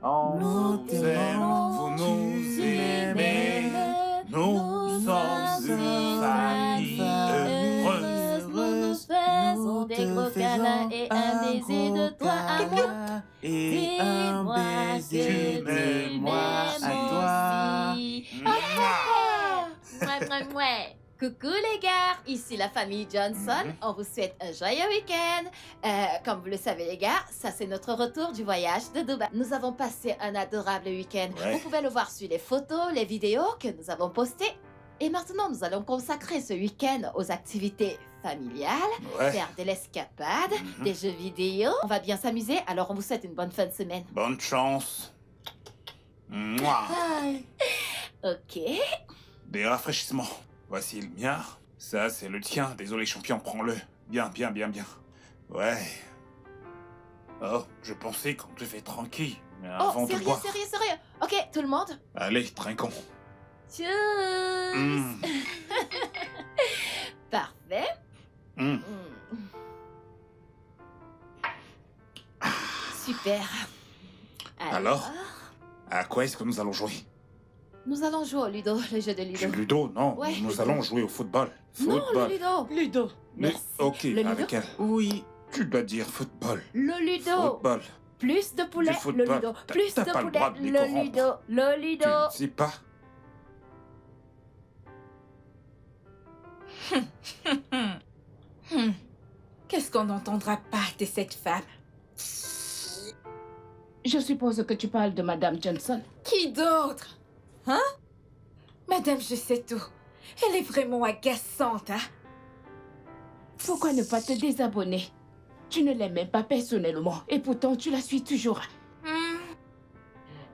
Nous t'aimons, vous nous aimez. Nous sommes une famille heureuse. Nous faisons des gros câlins et un baiser de toi à moi. Et un Dis-moi baiser que de tu moi à m'aimes toi. aussi. Mouah. Mouais, mouais, mouais. Coucou les gars, ici la famille Johnson. On vous souhaite un joyeux week-end. Comme vous le savez les gars, ça c'est notre retour du voyage de Dubaï. Nous avons passé un adorable week-end. Ouais. Vous pouvez le voir sur les photos, les vidéos que nous avons postées. Et maintenant, nous allons consacrer ce week-end aux activités familiales, Ouais. faire de l'escapade, des jeux vidéo. On va bien s'amuser, alors on vous souhaite une bonne fin de semaine. Bonne chance. Mouah. Ok. Des rafraîchissements. Voici le mien. Ça, c'est le tien. Désolé, champion, prends-le. Bien, bien, bien, bien. Ouais. Oh, je pensais qu'on devait tranquille. Mais avant Oh, de sérieux, boire. sérieux, sérieux. Ok, tout le monde. Allez, trinquons. Tchuss. Mm. Parfait. Mm. Mm. Super. Alors À quoi est-ce que nous allons jouer? Nous allons jouer au Ludo, le jeu de Du Ludo. Ludo, non. Ouais, nous Ludo. allons jouer au football. Non, Football. le Ludo. Ludo. Mais- Merci. Ok, Le Ludo. avec elle. Oui, tu dois dire football. Le Ludo. Football. Plus de poulet, Du football. le Ludo. T'as- Plus t'as de pas le poulet, droit de les le corrompre. Ludo. Le Tu Ludo. ne sais pas? Qu'est-ce qu'on n'entendra pas de cette femme? Je suppose que tu parles de Madame Johnson. Qui d'autre? Hein? Madame, je sais tout. Elle est vraiment agaçante, hein? Pourquoi ne pas te désabonner? Tu ne l'aimes même pas personnellement et pourtant tu la suis toujours.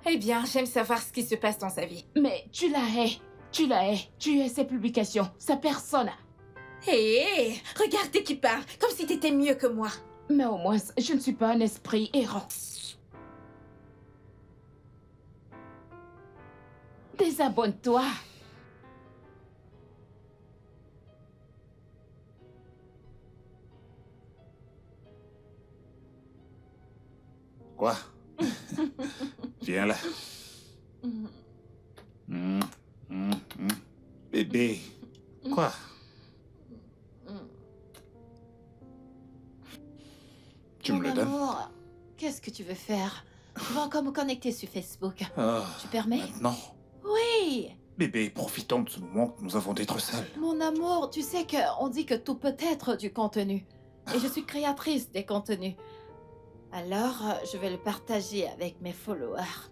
Eh bien, j'aime savoir ce qui se passe dans sa vie. Mais tu la hais. Tu la hais. Tu hais ses publications, sa personne. Hé, regardez qui parle, comme si t'étais mieux que moi. Mais au moins, je ne suis pas un esprit errant. Désabonne-toi. Quoi? Viens là. Mm. Mm, mm, mm. Bébé. Quoi? Mm. Tu Mon me le donnes? amour, qu'est-ce que tu veux faire? Je vais encore me connecter sur Facebook. Ah, Tu permets? maintenant. Oui. Bébé, profitons de ce moment que nous avons d'être seuls. Mon amour, tu sais qu'on dit que tout peut être du contenu. Et je suis créatrice des contenus. Alors, je vais le partager avec mes followers.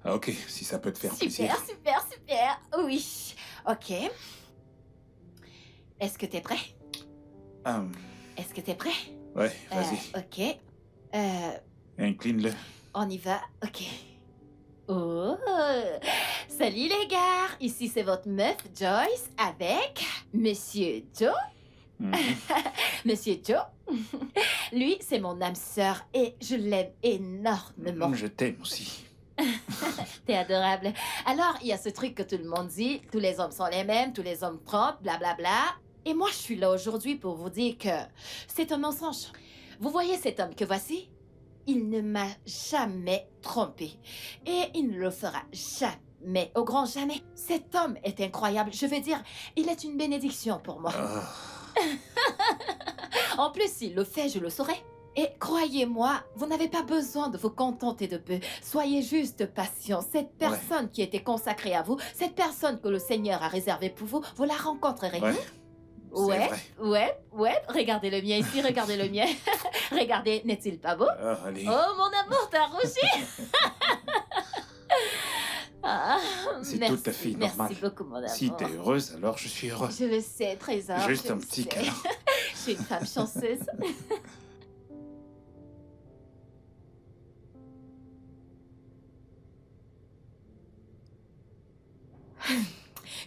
Ah, ok, si ça peut te faire plaisir. Super, super, super. Oui. Ok. Est-ce que t'es prêt? Est-ce que t'es prêt? Ouais, vas-y. Ok. Incline-le. On y va. Ok. Oh! Salut les gars! Ici c'est votre meuf Joyce avec Monsieur Joe. Mhm. Monsieur Joe. Lui, c'est mon âme sœur et je l'aime énormément. Je t'aime aussi. T'es adorable. Alors, il y a ce truc que tout le monde dit, tous les hommes sont les mêmes, tous les hommes trompent, blablabla. Et moi, je suis là aujourd'hui pour vous dire que c'est un mensonge. Vous voyez cet homme que voici? Il ne m'a jamais trompé. Et il ne le fera jamais, au grand jamais. Cet homme est incroyable. Je veux dire, il est une bénédiction pour moi. Ah, En plus, s'il le fait, je le saurai. Et croyez-moi, vous n'avez pas besoin de vous contenter de peu. Soyez juste patient. Cette personne qui était consacrée à vous, cette personne que le Seigneur a réservée pour vous, vous la rencontrerez. ouais. C'est Ouais, vrai. ouais. Regardez le mien ici, regardez le mien. Regardez, n'est-il pas beau? Ah, allez. Oh, mon amour, t'as rougi. Ah, C'est merci, tout à fait normal. Merci beaucoup, mon amour. Si t'es heureuse, alors je suis heureux. Je le sais, trésor. Juste je un le petit sais. câlin. Je suis une femme chanceuse.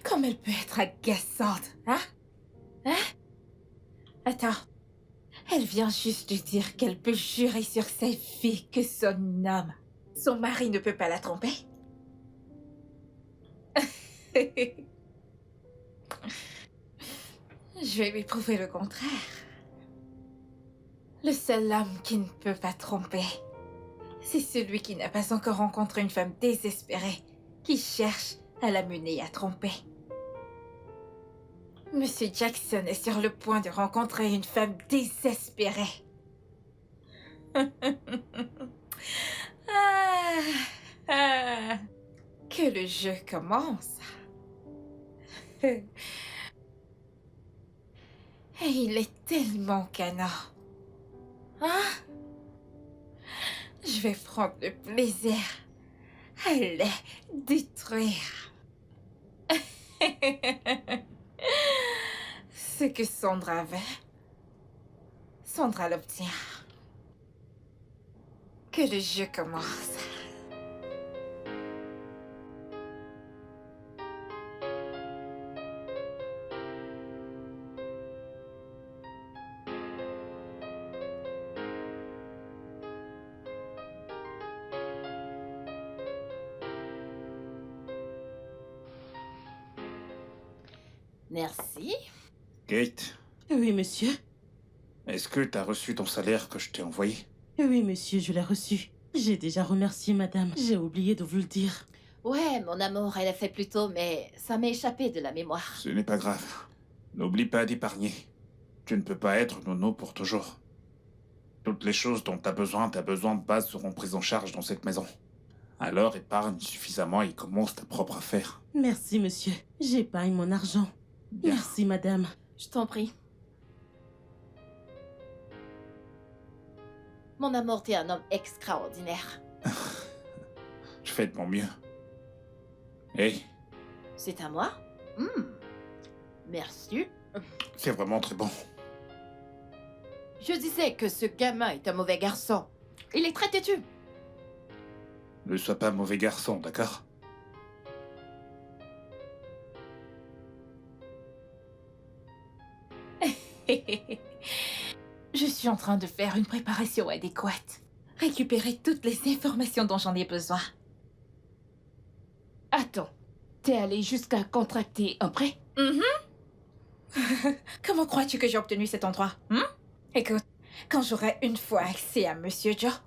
Comme elle peut être agaçante, hein? Hein? Attends. Elle vient juste de dire qu'elle peut jurer sur sa vie que son homme, son mari ne peut pas la tromper. Je vais lui prouver le contraire. Le seul homme qui ne peut pas tromper, c'est celui qui n'a pas encore rencontré une femme désespérée qui cherche à la mener à tromper. Monsieur Jackson est sur le point de rencontrer une femme désespérée. Que le jeu commence. Et il est tellement canin. Hein? Je vais prendre le plaisir à les détruire. Ce que Sandra veut, Sandra l'obtient. Que le jeu commence. Merci. Kate, Oui, monsieur. est-ce que t'as reçu ton salaire que je t'ai envoyé? Oui, monsieur, je l'ai reçu. J'ai déjà remercié madame. J'ai oublié de vous le dire. Ouais, mon amour, elle a fait plus tôt, mais ça m'est échappé de la mémoire. Ce n'est pas grave. N'oublie pas d'épargner. Tu ne peux pas être nono pour toujours. Toutes les choses dont t'as besoin de base seront prises en charge dans cette maison. Alors épargne suffisamment et commence ta propre affaire. Merci, monsieur. J'épargne mon argent. Bien. Merci, madame. Je t'en prie. Mon amour, t'es un homme extraordinaire. Je fais de mon mieux. Hé, C'est à moi? Merci. c'est vraiment très bon. Je disais que ce gamin est un mauvais garçon. Il est très têtu. Ne sois pas mauvais garçon, d'accord? Je suis en train de faire une préparation adéquate. Récupérer toutes les informations dont j'en ai besoin. Attends, t'es allé jusqu'à contracter un prêt? Comment crois-tu que j'ai obtenu cet endroit? Écoute, quand j'aurai une fois accès à Monsieur Joe,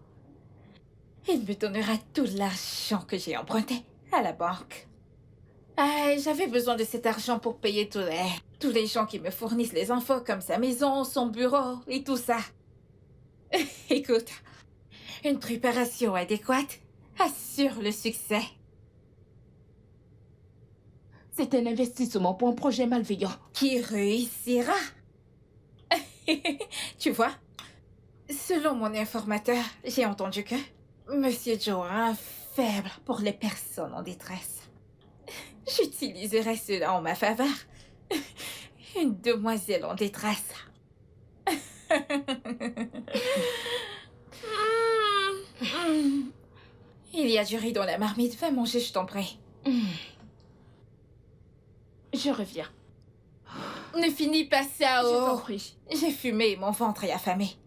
il me donnera tout l'argent que j'ai emprunté à la banque. J'avais besoin de cet argent pour payer tous les gens qui me fournissent les infos, comme sa maison, son bureau et tout ça. Écoute, une préparation adéquate assure le succès. C'est un investissement pour un projet malveillant. Qui réussira. Tu vois, selon mon informateur, j'ai entendu que Monsieur Joe a un faible pour les personnes en détresse. J'utiliserai cela en ma faveur. Une demoiselle en détresse. Il y a du riz dans la marmite. Va manger, je t'en prie. Je reviens. Ne finis pas ça, Je t'en oh. prie. J'ai fumé et mon ventre est affamé.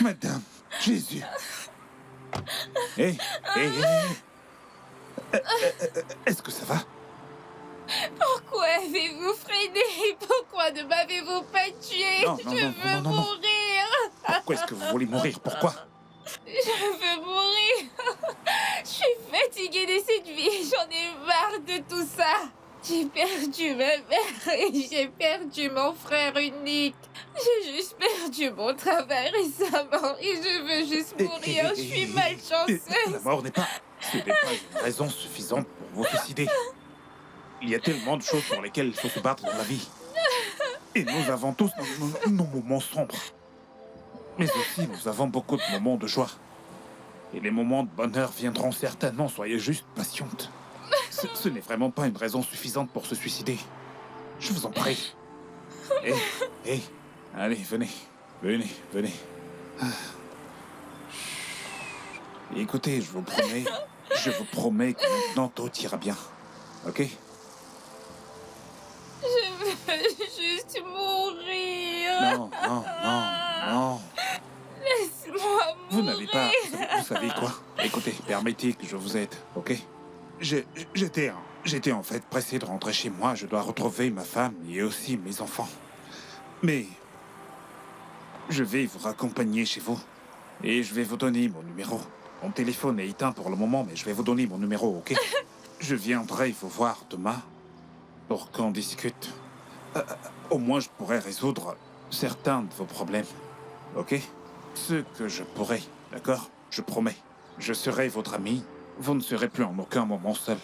Madame, Jésus. Hé, est-ce que ça va? Pourquoi avez-vous freiné? Pourquoi ne m'avez-vous pas tué? Non, Je veux mourir. Pourquoi est-ce que vous voulez mourir? Pourquoi? Je veux mourir. Je suis fatiguée de cette vie. J'en ai marre de tout ça. J'ai perdu ma mère et j'ai perdu mon frère unique. J'ai juste perdu mon travail récemment et je veux juste mourir. Je suis La malchanceuse. mort ce n'est pas une raison suffisante pour vous suicider. Il y a tellement de choses pour lesquelles il faut se battre dans la vie. Et nous avons tous nos moments sombres. Mais aussi, nous avons beaucoup de moments de joie. Et les moments de bonheur viendront certainement, soyez juste patiente. Ce n'est vraiment pas une raison suffisante pour se suicider. Je vous en prie. Hé, allez, venez. Ah. Écoutez, je vous promets, Je vous promets que maintenant tout ira bien. Ok? Je veux juste mourir. Non, non, non, non. Laisse-moi Vous mourir. n'avez pas... Vous savez quoi? Écoutez, permettez que je vous aide, ok? J'étais en fait pressé de rentrer chez moi. Je dois retrouver ma femme et aussi mes enfants. Mais... je vais vous raccompagner chez vous. Et je vais vous donner mon numéro. Mon téléphone est éteint pour le moment, mais je vais vous donner mon numéro, ok? Je viendrai vous voir demain pour qu'on discute. Au moins, je pourrai résoudre certains de vos problèmes, ok? Ce que je pourrai, d'accord? Je promets. Je serai votre ami. Vous ne serez plus en aucun moment seul.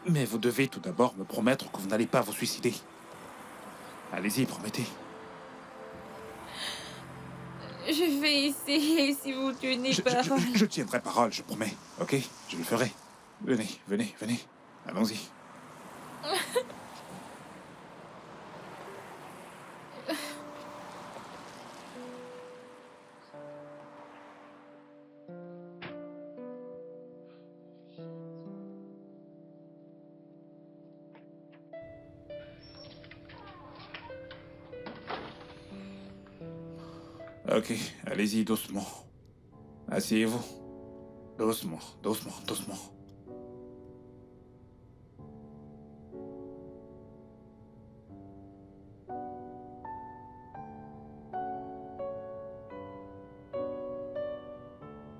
Mais vous devez tout d'abord me promettre que vous n'allez pas vous suicider. Allez-y, promettez. Je vais essayer si vous tenez parole. Je tiendrai parole, je promets. Ok? Je le ferai. Venez, venez, venez. Allons-y. Ok, allez-y doucement. Asseyez-vous. Doucement, doucement, doucement.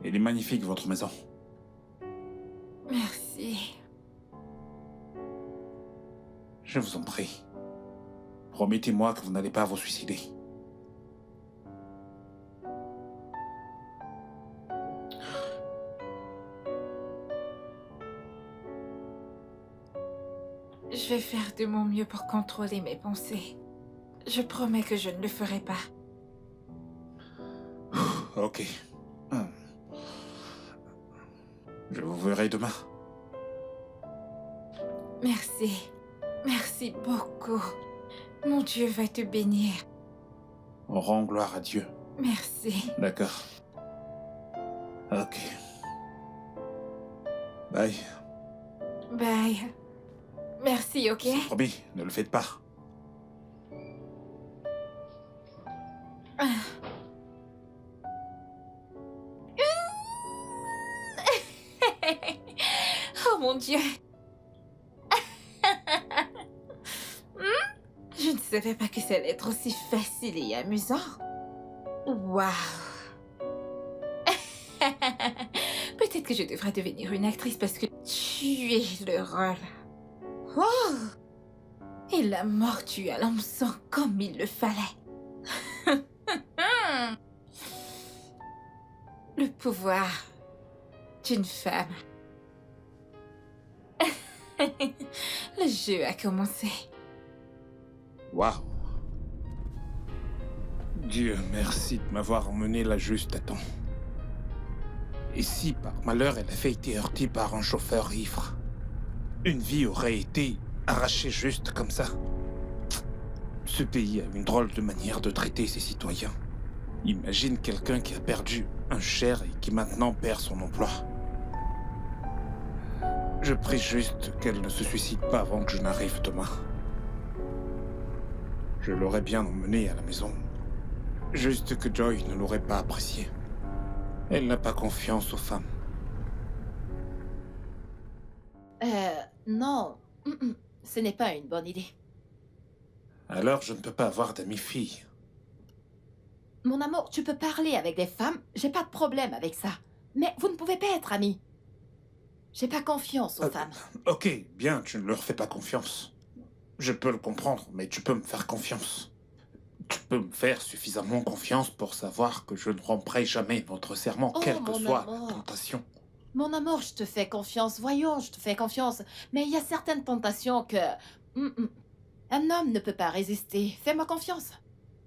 Elle est magnifique, votre maison. Merci. Je vous en prie. Promettez-moi que vous n'allez pas vous suicider. Je vais faire de mon mieux pour contrôler mes pensées. Je promets que je ne le ferai pas. Ok. Je vous verrai demain. Merci. Merci beaucoup. Mon Dieu va te bénir. On rend gloire à Dieu. Merci. D'accord. Ok. Bye. Bye. Merci, ok? C'est promis, ne le faites pas. Oh mon Dieu. Je ne savais pas que ça allait être aussi facile et amusant. Waouh. Peut-être que je devrais devenir une actrice parce que tu es le rôle. Oh. Et la mort tue à l'hameçon comme il le fallait. Le pouvoir d'une femme. Le jeu a commencé. Waouh. Dieu merci de m'avoir emmené là juste à temps. Et si par malheur elle avait été heurtée par un chauffeur ivre, une vie aurait été arrachée juste comme ça. Ce pays a une drôle de manière de traiter ses citoyens. Imagine quelqu'un qui a perdu un cher et qui maintenant perd son emploi. Je prie juste qu'elle ne se suicide pas avant que je n'arrive demain. Je l'aurais bien emmenée à la maison. Juste que Joy ne l'aurait pas apprécié. Elle n'a pas confiance aux femmes. Non. Ce n'est pas une bonne idée. Alors je ne peux pas avoir d'amis filles. Mon amour, tu peux parler avec des femmes, j'ai pas de problème avec ça. Mais vous ne pouvez pas être amis. J'ai pas confiance aux femmes. Ok, bien, tu ne leur fais pas confiance. Je peux le comprendre, mais tu peux me faire confiance. Tu peux me faire suffisamment confiance pour savoir que je ne romprai jamais votre serment, Oh, quelle que mon soit amour. la tentation. Mon amour, je te fais confiance. Voyons, je te fais confiance. Mais il y a certaines tentations que... Un homme ne peut pas résister. Fais-moi confiance.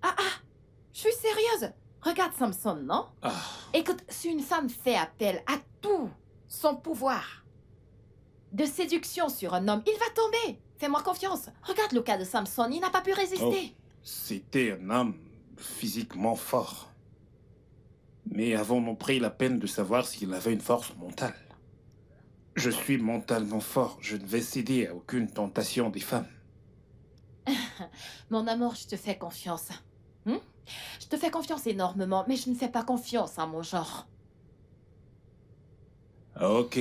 Ah, je suis sérieuse. Regarde Samson, non? Ah, Écoute, si une femme fait appel à tout son pouvoir de séduction sur un homme, il va tomber. Fais-moi confiance. Regarde le cas de Samson, il n'a pas pu résister. c'était un homme physiquement fort. Mais avons-nous pris la peine de savoir s'il avait une force mentale? Je suis mentalement fort. Je ne vais céder à aucune tentation des femmes. Mon amour, je te fais confiance. Hmm? Je te fais confiance énormément, mais je ne fais pas confiance à mon genre. Ok.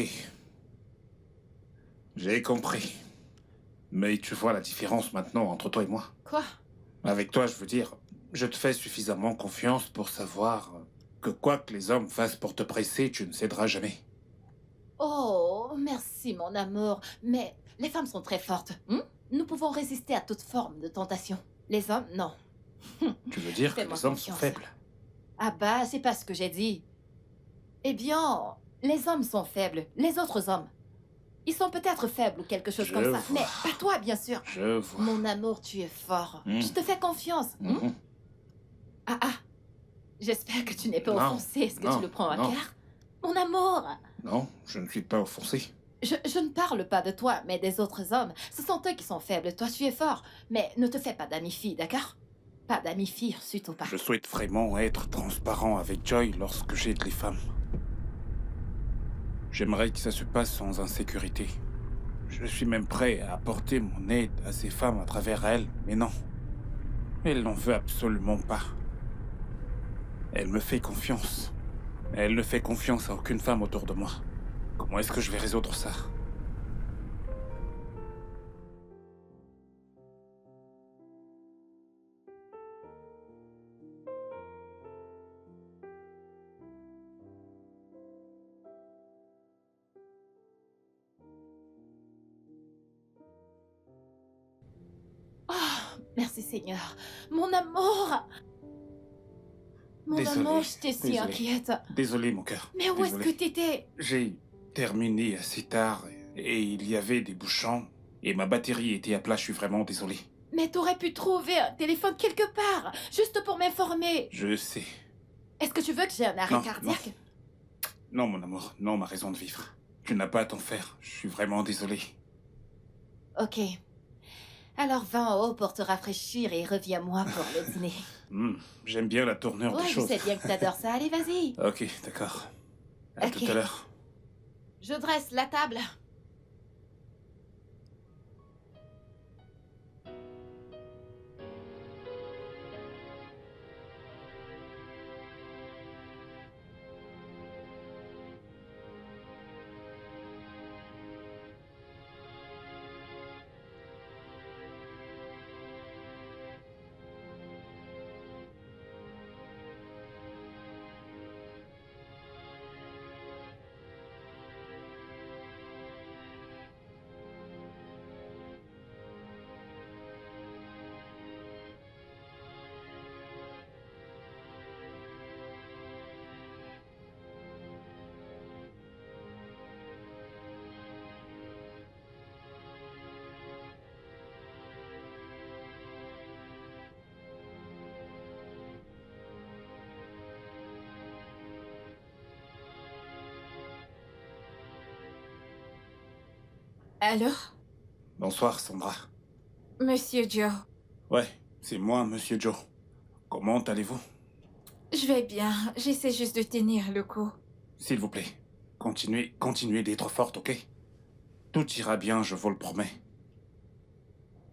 J'ai compris. Mais tu vois la différence maintenant entre toi et moi. Quoi? Avec toi, je veux dire, je te fais suffisamment confiance pour savoir que quoi que les hommes fassent pour te presser, tu ne céderas jamais. Oh, merci, mon amour. Mais les femmes sont très fortes. Nous pouvons résister à toute forme de tentation. Les hommes, non. Tu veux dire que Fais-moi les hommes sont confiance. faibles? Ah bah, c'est pas ce que j'ai dit. Eh bien, les hommes sont faibles. Les autres hommes. Ils sont peut-être faibles ou quelque chose Je comme ça. vois. Mais pas toi, bien sûr. Je vois. Mon amour, tu es fort. Hmm. Je te fais confiance. Mhm. Ah ah. J'espère que tu n'es pas Non, offensé. Est-ce que non, tu le prends à non. cœur? Mon amour. Non, je ne suis pas offensé. Je ne parle pas de toi, mais des autres hommes. Ce sont eux qui sont faibles. Toi, tu es fort. Mais ne te fais pas d'amis-filles, d'accord? Pas d'amis-filles, surtout pas. Je souhaite vraiment être transparent avec Joy lorsque j'aide les femmes. J'aimerais que ça se passe sans insécurité. Je suis même prêt à apporter mon aide à ces femmes à travers elles, mais non. Elle n'en veut absolument pas. Elle me fait confiance. Mais elle ne fait confiance à aucune femme autour de moi. Comment est-ce que je vais résoudre ça? Oh, merci Seigneur. Mon amour. Mon Désolé, amour, j'étais si désolé. inquiète. Désolé, mon cœur. Mais où est-ce Désolé. que t'étais? J'ai terminé assez tard et il y avait des bouchons et ma batterie était à plat. Je suis vraiment désolé. Mais t'aurais pu trouver un téléphone quelque part, juste pour m'informer. Je sais. Est-ce que tu veux que j'ai un arrêt Non, cardiaque? Non, mon amour. Non, ma raison de vivre. Tu n'as pas à t'en faire. Je suis vraiment désolé. Ok. Alors va en haut pour te rafraîchir et reviens-moi pour le dîner. J'aime bien la tournure Ouais, des je choses. sais bien que t'adores ça. Allez, vas-y. Ok, d'accord. À Ok. tout à l'heure. Je dresse la table. Allô? Bonsoir, Sandra. Monsieur Joe, Ouais, c'est moi, Monsieur Joe. Comment allez-vous? je vais bien. J'essaie juste de tenir le coup. S'il vous plaît, continuez d'être forte, ok? Tout ira bien, je vous le promets.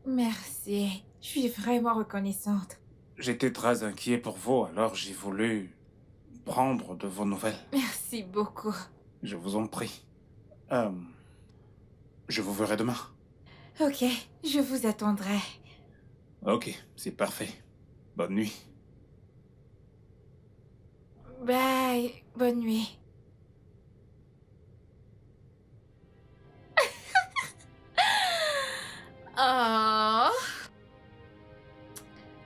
Merci. Je suis vraiment reconnaissante. J'étais très inquiet pour vous, alors j'ai voulu prendre de vos nouvelles. Merci beaucoup. Je vous en prie. Je vous verrai demain. Ok, je vous attendrai. Ok, c'est parfait. Bonne nuit. Bye. Bonne nuit. Oh.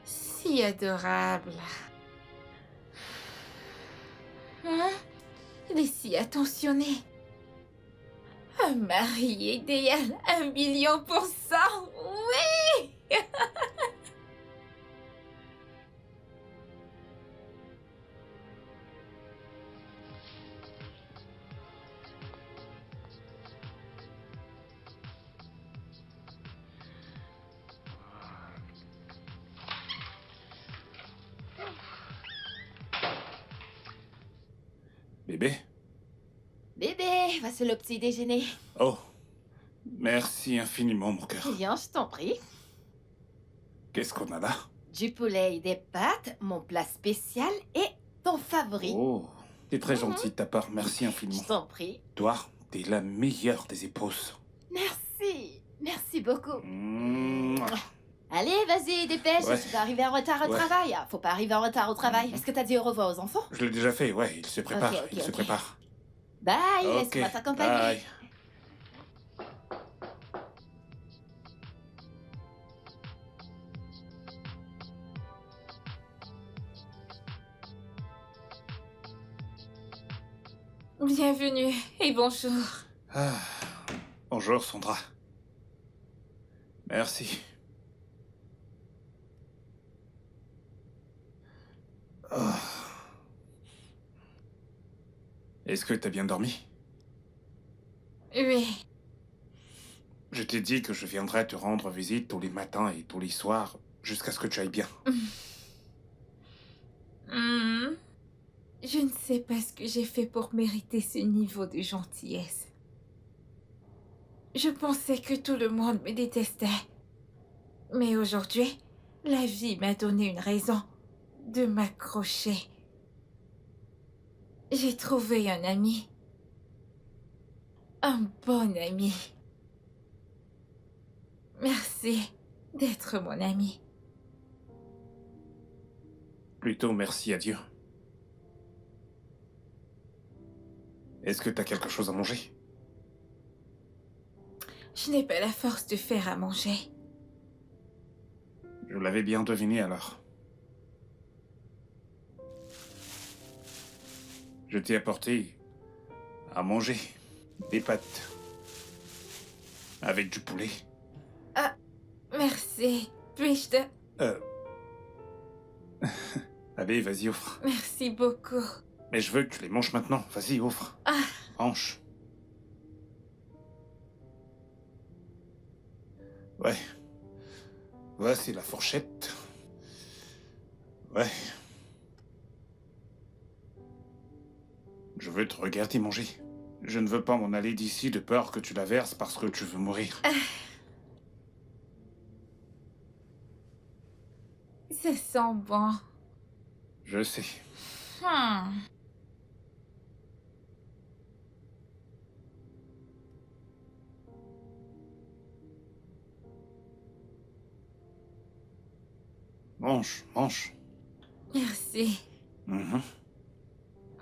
Si adorable. Hein? Il est si attentionné. Un mari idéal, 1 000 000%. Oui! Bébé? Bébé! Allez, voici le petit déjeuner. Oh, merci infiniment, mon cœur. Bien, je t'en prie. Qu'est-ce qu'on a là? Du poulet et des pâtes, mon plat spécial et ton favori. Oh, t'es très gentil de ta part, merci Je infiniment. t'en prie. Toi, t'es la meilleure des épouses. Merci. Merci beaucoup. Mouah. Allez, vas-y, dépêche, Ouais. tu vas arriver en retard au Ouais. travail. Faut pas arriver en retard au travail. Est-ce que t'as dit au revoir aux enfants? Je l'ai déjà fait, ouais, il se prépare, Ok, ok, il se ok. prépare. Bye, Ok, laisse-moi t'accompagner. bye. Bienvenue et bonjour. Ah, bonjour, Sandra. Merci. Ah. Est-ce que t'as bien dormi? Oui. Je t'ai dit que je viendrais te rendre visite tous les matins et tous les soirs, jusqu'à ce que tu ailles bien. Hmm. Je ne sais pas ce que j'ai fait pour mériter ce niveau de gentillesse. Je pensais que tout le monde me détestait. Mais aujourd'hui, la vie m'a donné une raison de m'accrocher. J'ai trouvé un ami. Un bon ami. Merci d'être mon ami. Plutôt merci à Dieu. Est-ce que t'as quelque chose à manger? Je n'ai pas la force de faire à manger. Je l'avais bien deviné alors. Je t'ai apporté à manger des pâtes avec du poulet. Merci. Puis-je te... Allez, vas-y, offre. Merci beaucoup. Mais je veux que tu les manges maintenant. Vas-y, offre. Ah. Mange. Ouais. Voici la fourchette. Ouais. Je veux te regarder manger. Je ne veux pas m'en aller d'ici de peur que tu la verses parce que tu veux mourir. Ça sent bon. Je sais. Hmm. Mange, mange. Merci. Mhm.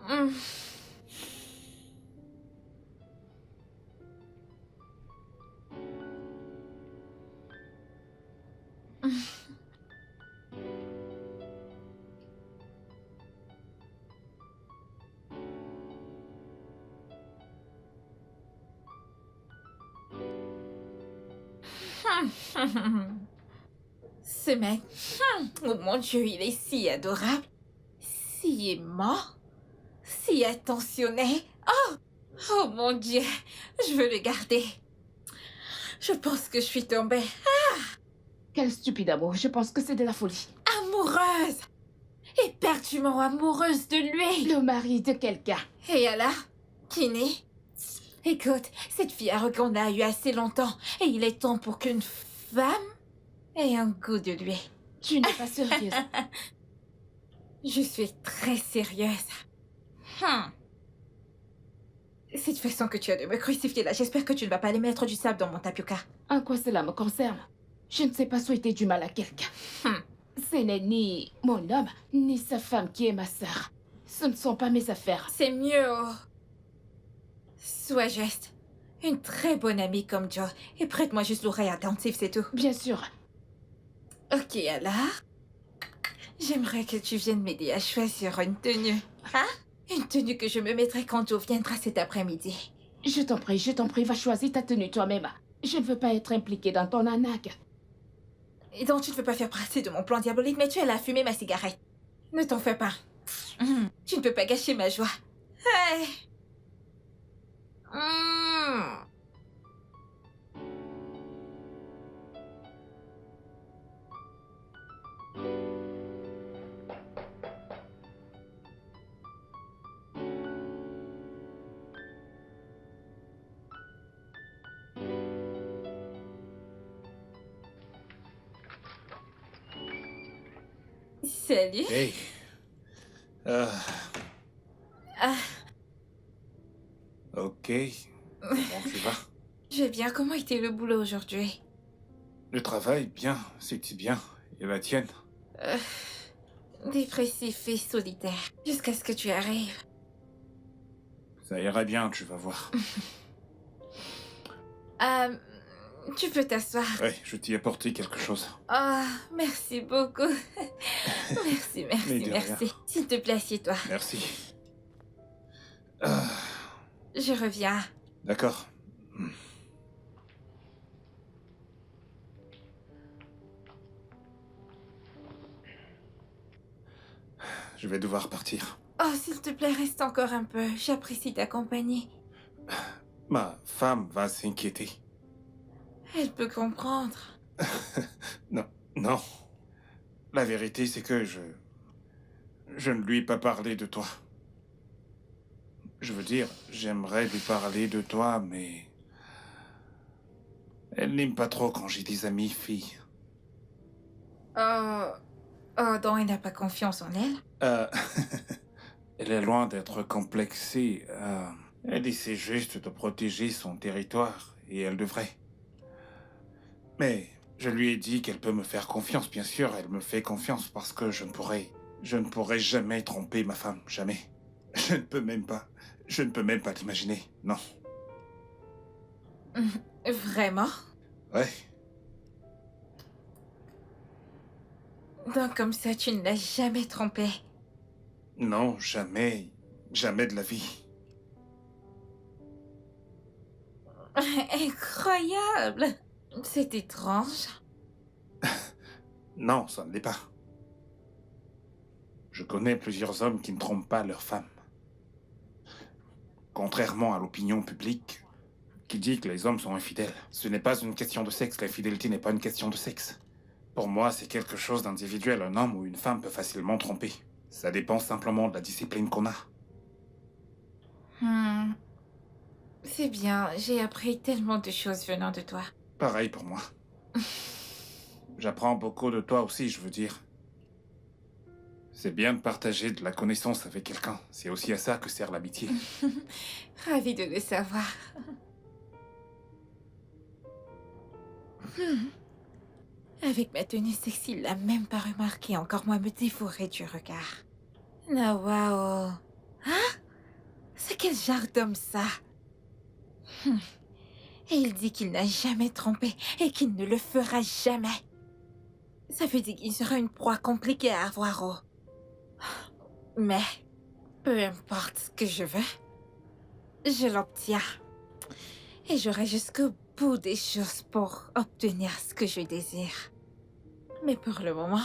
Hmm. Ce mec, oh mon Dieu, il est si adorable, si aimant, si attentionné. Oh mon Dieu, je veux le garder. Je pense que je suis tombée Quel stupide amour, je pense que c'est de la folie. amoureuse, éperdument amoureuse de lui. Le mari de quelqu'un. Et alors, Kinney? Écoute, cette fille arrogante a eu assez longtemps et il est temps pour qu'une femme ait un goût de lui. Tu n'es pas sérieuse. Je suis très sérieuse. Cette façon que tu as de me crucifier là, j'espère que tu ne vas pas aller mettre du sable dans mon tapioca. En quoi cela me concerne? Je ne sais pas souhaiter du mal à quelqu'un. Ce n'est ni mon homme, ni sa femme qui est ma sœur. Ce ne sont pas mes affaires. C'est mieux. Sois juste. Une très bonne amie comme Joe. Et prête-moi juste l'oreille attentive, c'est tout. Bien sûr. Ok, alors. J'aimerais que tu viennes m'aider à choisir une tenue. Hein? Une tenue que je me mettrai quand Joe viendra cet après-midi. Je t'en prie, va choisir ta tenue toi-même. Je ne veux pas être impliquée dans ton arnaque. Et donc tu ne veux pas faire partie de mon plan diabolique, mais tu es là à fumer ma cigarette. Ne t'en fais pas. Tu ne peux pas gâcher ma joie. Hey. Salut. Hey. Ah, Ah, ok. Comment tu vas? je vais bien. Comment était le boulot aujourd'hui? Le travail, bien. C'est bien. Et la tienne? Euh, Dépressif et solitaire. Jusqu'à ce que tu arrives. Ça ira bien, tu vas voir. Euh, Tu peux t'asseoir. Ouais, je t'y ai apporté quelque chose. Ah, merci beaucoup. Merci, Mais merci, de merci. rien. S'il te plaît, assieds-toi. Merci. Ah, Je reviens. d'accord. Je vais devoir partir. Oh, s'il te plaît, reste encore un peu. J'apprécie ta compagnie. Ma femme va s'inquiéter. Elle peut comprendre. Non, non. La vérité, c'est que je ne lui ai pas parlé de toi. Je veux dire, j'aimerais lui parler de toi, mais... Elle n'aime pas trop quand j'ai des amis filles. Oh, oh, donc elle n'a pas confiance en elle? Euh... Elle est loin d'être complexée. Elle essaie juste de protéger son territoire, et elle devrait. Mais je lui ai dit qu'elle peut me faire confiance, bien sûr, elle me fait confiance parce que je ne pourrai jamais tromper ma femme, jamais. Je ne peux même pas l'imaginer, non. Vraiment? Ouais, Donc comme ça, tu ne l'as jamais trompé. non, jamais, jamais de la vie. Incroyable! C'est étrange. Non, ça ne l'est pas. Je connais plusieurs hommes qui ne trompent pas leur femme. Contrairement à l'opinion publique, qui dit que les hommes sont infidèles. Ce n'est pas une question de sexe, l'infidélité n'est pas une question de sexe. Pour moi, c'est quelque chose d'individuel. Un homme ou une femme peut facilement tromper. Ça dépend simplement de la discipline qu'on a. C'est bien, j'ai appris tellement de choses venant de toi. Pareil pour moi. J'apprends beaucoup de toi aussi, je veux dire. C'est bien de partager de la connaissance avec quelqu'un. C'est aussi à ça que sert l'amitié. Ravie de le savoir. Avec ma tenue sexy, il l'a même pas remarqué, encore moins me dévorer du regard. Ah, waouh. Hein? C'est quel genre d'homme ça? Et il dit qu'il n'a jamais trompé et qu'il ne le fera jamais. Ça veut dire qu'il sera une proie compliquée à avoir au... Mais, peu importe ce que je veux, je l'obtiens. Et j'aurai jusqu'au bout des choses pour obtenir ce que je désire. Mais pour le moment,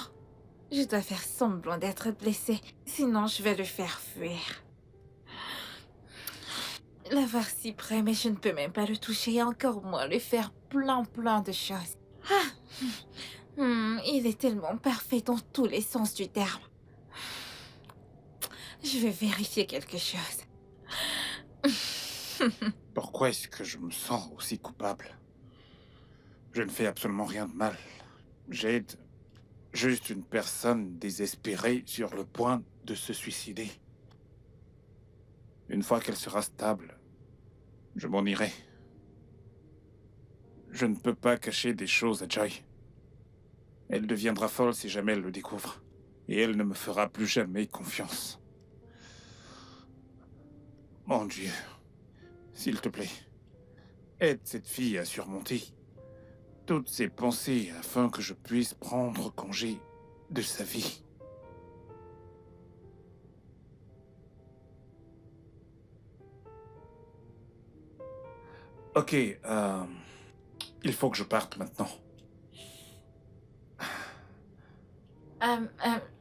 je dois faire semblant d'être blessée, sinon je vais le faire fuir. L'avoir si près, mais je ne peux même pas le toucher et encore moins lui faire plein de choses. Il est tellement parfait dans tous les sens du terme. Je vais vérifier quelque chose. Pourquoi est-ce que je me sens aussi coupable? Je ne fais absolument rien de mal. J'aide juste une personne désespérée sur le point de se suicider. Une fois qu'elle sera stable, je m'en irai. Je ne peux pas cacher des choses à Joy. Elle deviendra folle si jamais elle le découvre. Et elle ne me fera plus jamais confiance. Mon Dieu, s'il te plaît, aide cette fille à surmonter toutes ses pensées afin que je puisse prendre congé de sa vie. Ok, il faut que je parte maintenant.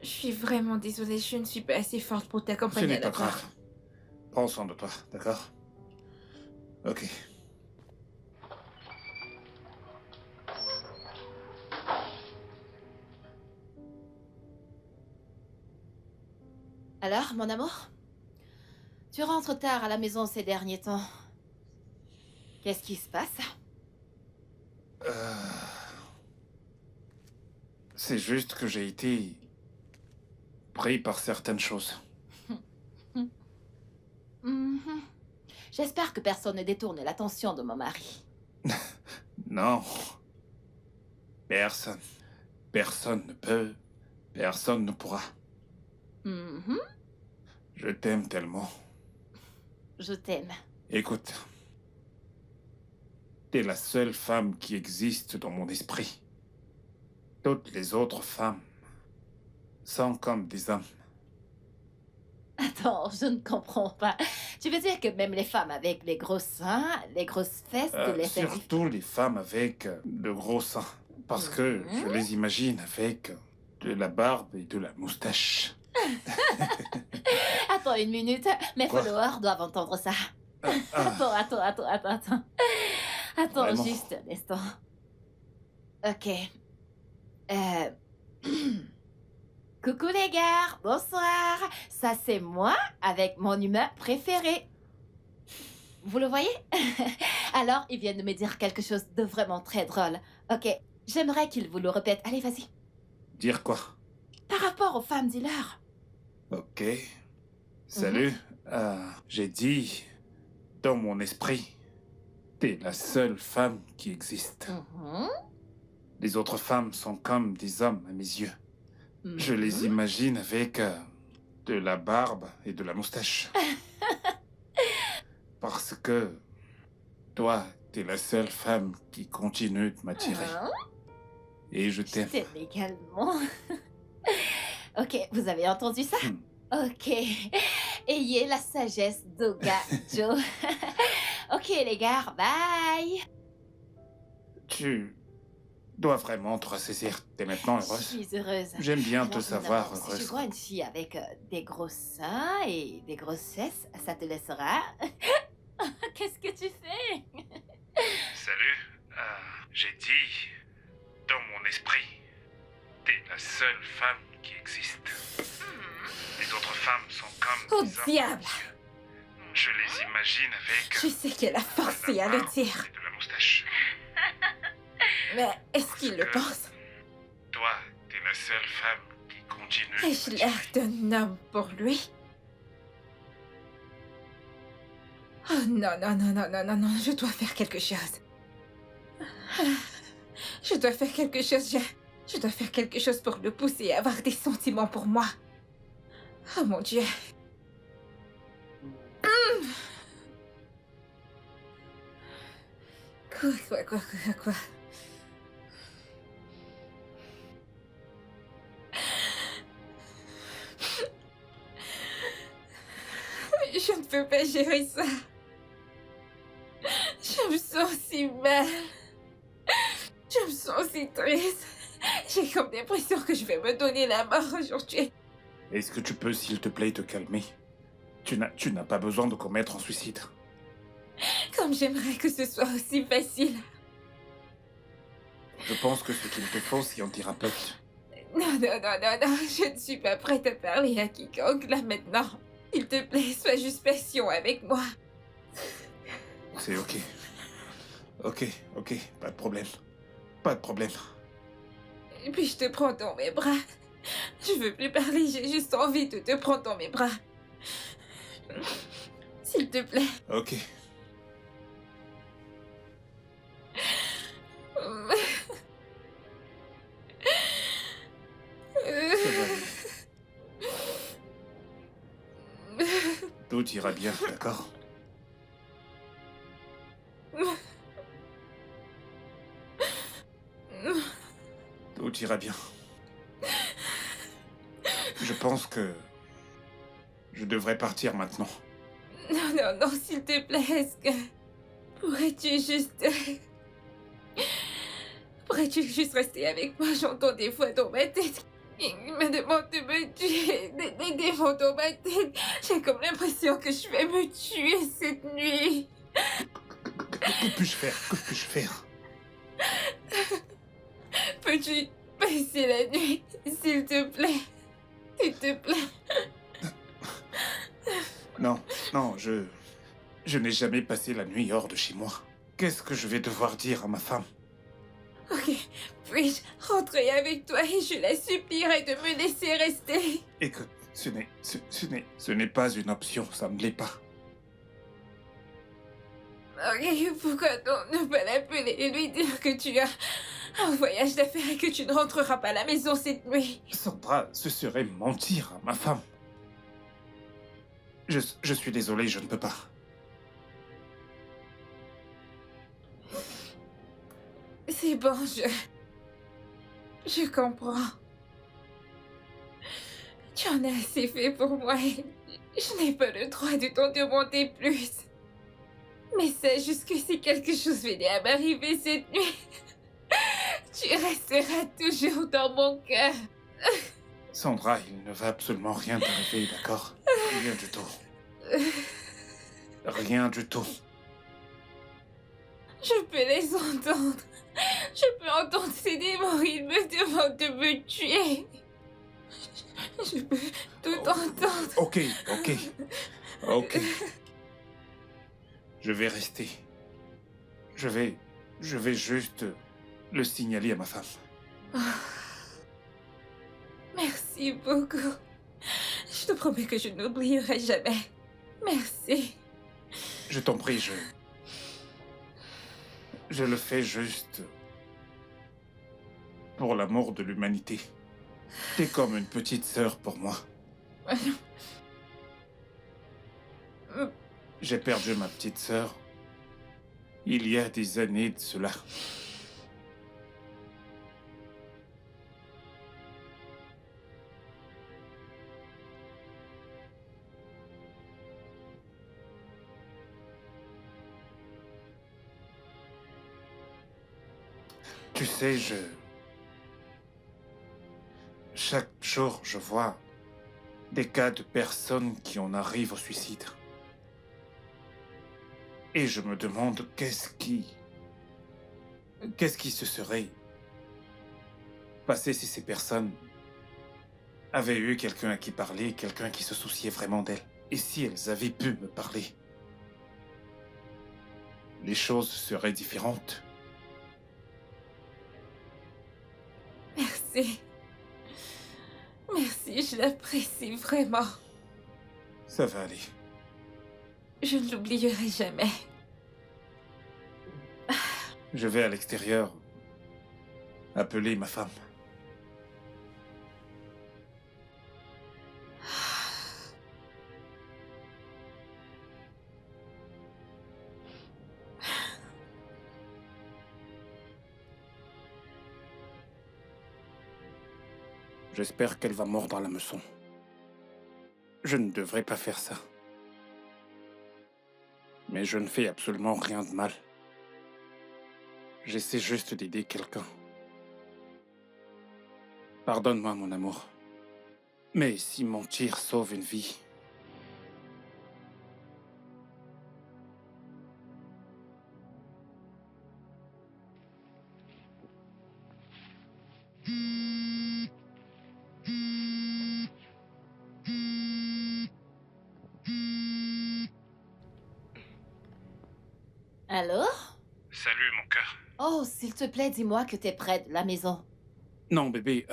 Je suis vraiment désolée, je ne suis pas assez forte pour Ce t'accompagner n'est à pas la porte. grave. Prends soin de toi, d'accord? Ok. Alors, mon amour? Tu rentres tard à la maison ces derniers temps. Qu'est-ce qui se passe? C'est juste que j'ai été surpris par certaines choses. Mhm. J'espère que personne ne détourne l'attention de mon mari. Non. Personne. Personne ne peut. Personne ne pourra. Mhm. Je t'aime tellement. Je t'aime. Écoute. T'es la seule femme qui existe dans mon esprit. Toutes les autres femmes sont comme des hommes. Attends, je ne comprends pas. Tu veux dire que même les femmes avec les gros seins, les grosses fesses, les fesses... Surtout les femmes avec de gros seins. Parce que je les imagine avec de la barbe et de la moustache. Attends une minute, mes Quoi? followers doivent entendre ça. Attends. Attends, Vraiment? juste un instant. Ok. Coucou les gars, bonsoir. Ça c'est moi avec mon humain préféré. Vous le voyez? Alors, ils viennent de me dire quelque chose de vraiment très drôle. Ok, j'aimerais qu'ils vous le répètent. Allez, vas-y. Dire quoi? Par rapport aux femmes, dis-leur. Ok. Salut. J'ai dit, dans mon esprit, t'es la seule femme qui existe. Mhm. Les autres femmes sont comme des hommes à mes yeux. Je les imagine avec de la barbe et de la moustache. Parce que toi, t'es la seule femme qui continue de m'attirer. Et je Je t'aime. t'aime également. Ok, vous avez entendu ça? Ok. Ayez la sagesse d'Oga Joe. Ok, les gars, bye. Tu dois vraiment te ressaisir. T'es maintenant Je heureuse. suis heureuse. J'aime bien te Alors, savoir évidemment, Si heureuse. je vois une fille avec des gros seins et des grosses fesses, ça te laissera. Qu'est-ce que tu fais? Salut. J'ai dit, dans mon esprit, t'es la seule femme qui existe. Les autres femmes sont comme Oh des hommes. diable! Je les imagine avec Je sais qu'elle a forcé à le dire, et de la moustache. mais est-ce qu'il le pense? Toi, t'es la seule femme qui continue. de Ai-je l'air m'attirer. d'un homme pour lui? Oh non, je dois faire quelque chose. Je dois faire quelque chose, je dois faire quelque chose pour le pousser à avoir des sentiments pour moi. Oh mon Dieu. Quoi? Je ne peux pas gérer ça. Je me sens si mal. Je me sens si triste. J'ai comme l'impression que je vais me donner la mort aujourd'hui. Est-ce que tu peux, s'il te plaît, te calmer? Tu n'as pas besoin de commettre un suicide. Comme j'aimerais que ce soit aussi facile. Je pense que ce qu'il te faut, c'est un thérapeute. Non, je ne suis pas prête à parler à quiconque là maintenant. S'il te plaît, sois juste patient avec moi. C'est ok. Ok, pas de problème. Pas de problème. Et puis je te prends dans mes bras. Je veux plus parler, j'ai juste envie de te prendre dans mes bras. S'il te plaît. Ok. Ça va aller. Tout ira bien, d'accord? Tout ira bien. Je pense que je devrais partir maintenant. Non, s'il te plaît, est-ce que... Pourrais-tu juste rester avec moi? J'entends des voix dans ma tête. Ils me demandent de me tuer. Des démons dans ma tête. J'ai comme l'impression que je vais me tuer cette nuit. Que puis-je faire? Que puis-je faire? Peux-tu passer la nuit, s'il te plaît? S'il te plaît. Non, je n'ai jamais passé la nuit hors de chez moi. Qu'est-ce que je vais devoir dire à ma femme? Ok, puis-je rentrer avec toi et je la supplierai de me laisser rester? Écoute, ce n'est pas une option, ça ne l'est pas. Ok, pourquoi donc ne pas l'appeler et lui dire que tu as un voyage d'affaires et que tu ne rentreras pas à la maison cette nuit? Sandra, ce serait mentir à ma femme. Je suis désolé, je ne peux pas. C'est bon, je comprends. Tu en as assez fait pour moi et je n'ai pas le droit de t'en demander plus. Mais sache juste que si quelque chose venait à m'arriver cette nuit, tu resteras toujours dans mon cœur. Sandra, il ne va absolument rien t'arriver, d'accord? Rien du tout. Rien du tout. Je peux les entendre. Je peux entendre ces démons. Ils me demandent de me tuer. Je peux tout entendre. Ok. Je vais rester. Je vais juste le signaler à ma femme. Merci beaucoup. Je te promets que je n'oublierai jamais. Merci. Je t'en prie, je le fais juste pour l'amour de l'humanité. T'es comme une petite sœur pour moi. J'ai perdu ma petite sœur il y a des années de cela. Tu sais, chaque jour, je vois des cas de personnes qui en arrivent au suicide. Et je me demande qu'est-ce qui se serait passé si ces personnes avaient eu quelqu'un à qui parler, quelqu'un qui se souciait vraiment d'elles. Et si elles avaient pu me parler, les choses seraient différentes. Merci. Merci, je l'apprécie vraiment. Ça va aller. Je ne l'oublierai jamais. Je vais à l'extérieur appeler ma femme. J'espère qu'elle va mordre à l'hameçon. Je ne devrais pas faire ça. Mais je ne fais absolument rien de mal. J'essaie juste d'aider quelqu'un. Pardonne-moi, mon amour. Mais si mentir sauve une vie... Allô? Salut, mon cœur. Oh, s'il te plaît, dis-moi que t'es près de la maison. Non, bébé,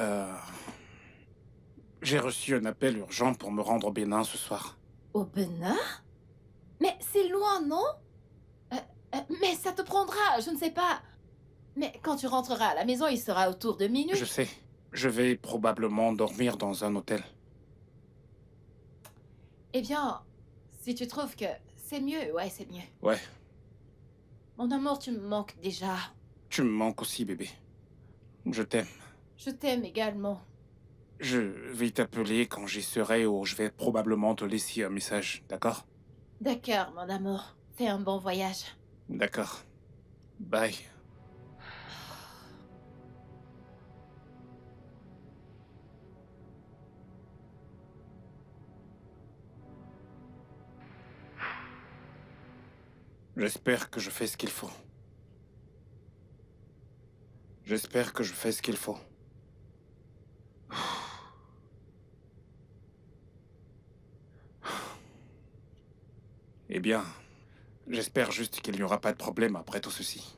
j'ai reçu un appel urgent pour me rendre au Bénin ce soir. Au Benin? Mais c'est loin, non? Mais ça te prendra, je ne sais pas. Mais quand tu rentreras à la maison, il sera autour de minuit. Je sais. Je vais probablement dormir dans un hôtel. Eh bien, si tu trouves que c'est mieux, ouais, c'est mieux. Ouais, Mon amour, tu me manques déjà. tu me manques aussi, bébé. Je t'aime. Je t'aime également. Je vais t'appeler quand j'y serai ou je vais probablement te laisser un message, d'accord? D'accord, mon amour. Fais un bon voyage. D'accord. Bye. J'espère que je fais ce qu'il faut. J'espère que je fais ce qu'il faut. Eh bien, j'espère juste qu'il n'y aura pas de problème après tout ceci.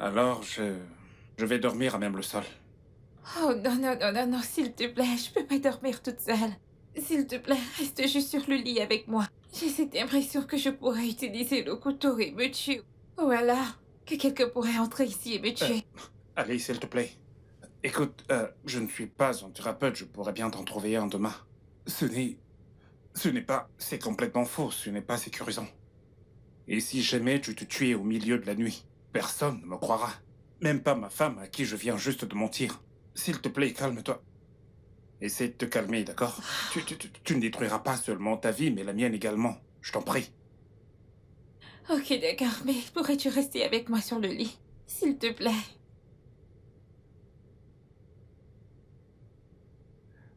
Alors, je vais dormir à même le sol. Oh non, non, non, non, non, s'il te plaît, je peux pas dormir toute seule. S'il te plaît, reste juste sur le lit avec moi. J'ai cette impression que je pourrais utiliser le couteau et me tuer. Ou alors, que quelqu'un pourrait entrer ici et me tuer. Allez, s'il te plaît. Écoute, je ne suis pas un thérapeute, je pourrais bien t'en trouver un demain. Ce n'est... Ce n'est pas... C'est complètement faux, ce n'est pas sécurisant. Et si jamais tu te tuais au milieu de la nuit, personne ne me croira. Même pas ma femme à qui je viens juste de mentir. S'il te plaît, calme-toi. Essaie de te calmer, d'accord? Tu ne détruiras pas seulement ta vie, mais la mienne également. Je t'en prie. Ok, d'accord, mais pourrais-tu rester avec moi sur le lit? S'il te plaît.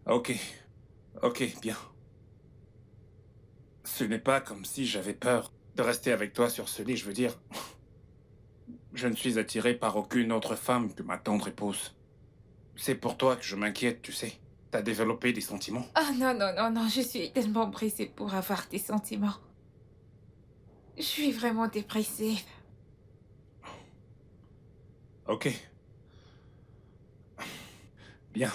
Ok. Ok, bien. Ce n'est pas comme si j'avais peur de rester avec toi sur ce lit, je veux dire. Je ne suis attiré par aucune autre femme que ma tendre épouse. C'est pour toi que je m'inquiète, tu sais. T'as développé des sentiments. Ah non, non, non, non, je suis tellement pressée pour avoir des sentiments. Je suis vraiment dépressive. Ok. Bien.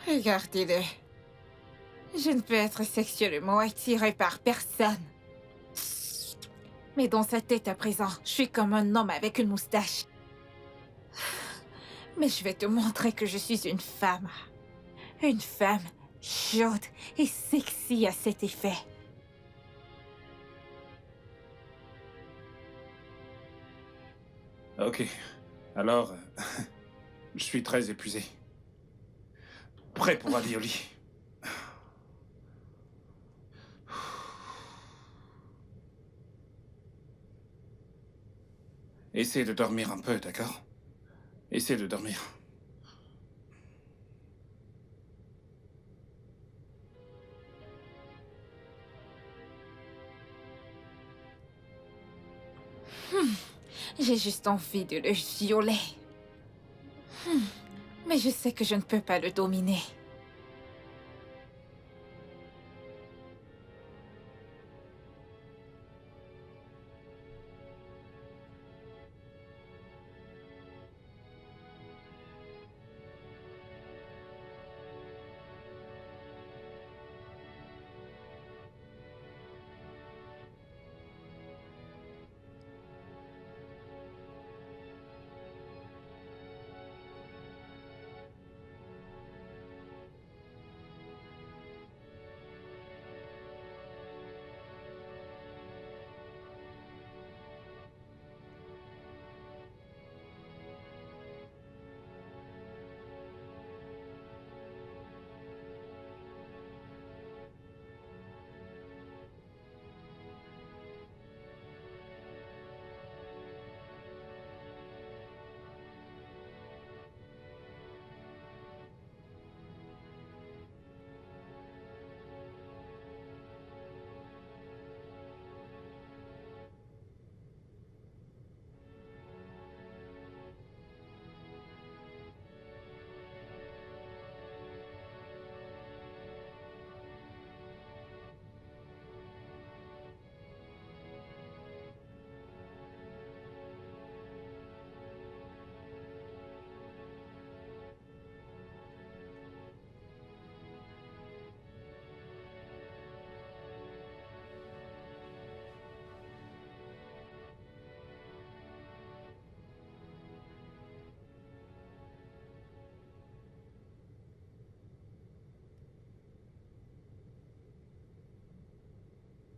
Regardez-le. Je ne peux être sexuellement attirée par personne. Mais dans sa tête à présent, je suis comme un homme avec une moustache. Mais je vais te montrer que je suis une femme. Une femme chaude et sexy à cet effet. Ok. Alors, je suis très épuisé. Prêt pour aller au lit. Essaie de dormir un peu, d'accord? Essaie de dormir. J'ai juste envie de le violer. Mais je sais que je ne peux pas le dominer.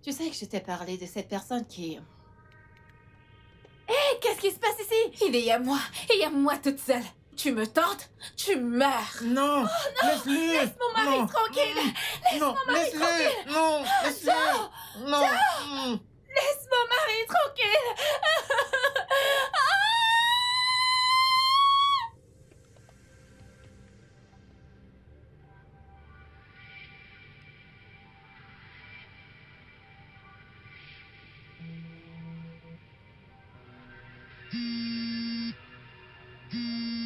Tu sais que je t'ai parlé de cette personne qui... Hé, qu'est-ce qui se passe ici? Il est à moi, et à moi toute seule. Tu me tentes, tu meurs. Non, laisse-le. Laisse mon mari Non. tranquille! Non, laisse-le. Non, laisse-le. Non. Laisse mon mari tranquille! Mm.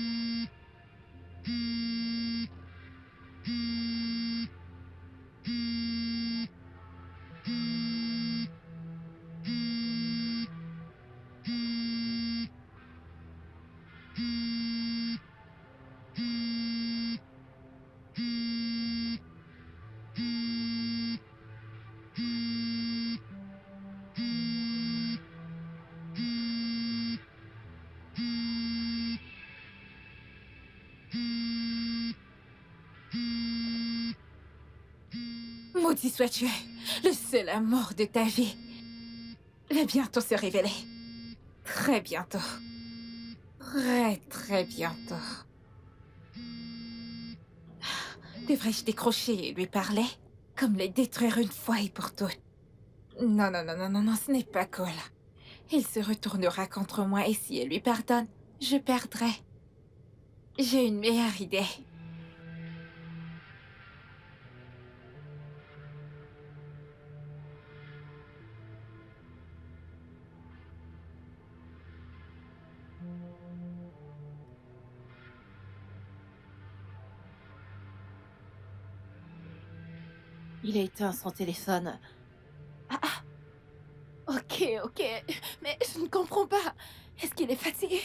Maudit sois-tu, le seul amour de ta vie va bientôt se révéler. Très bientôt. Très, très bientôt. Devrais-je décrocher et lui parler? Comme les détruire une fois et pour toutes. Non, non, non, non, non, non, ce n'est pas cool. Il se retournera contre moi et si elle lui pardonne, je perdrai. J'ai une meilleure idée. Il a éteint son téléphone. Ok, ok. Mais je ne comprends pas. Est-ce qu'il est fatigué?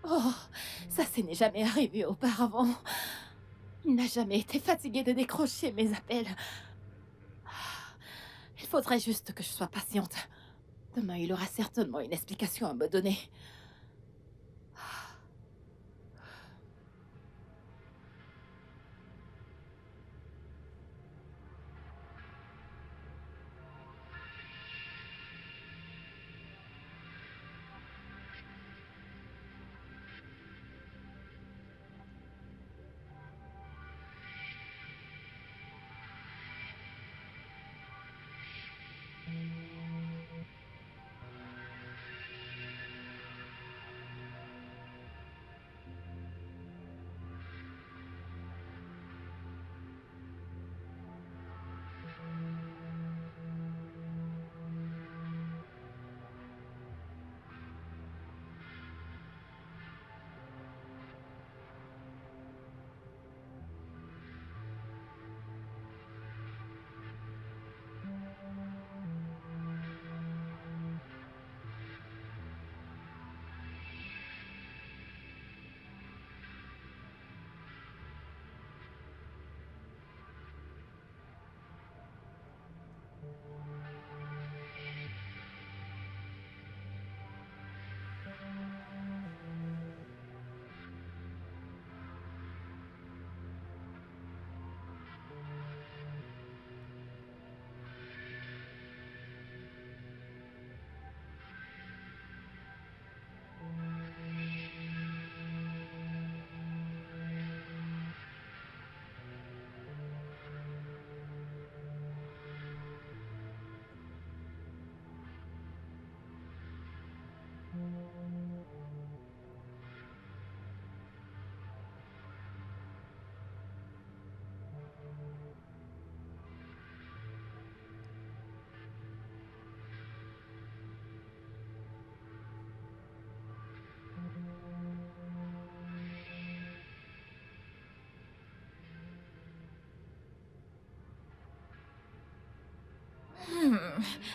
Oh, ça n'est jamais arrivé auparavant. Il n'a jamais été fatigué de décrocher mes appels. Il faudrait juste que je sois patiente. Demain, il aura certainement une explication à me donner.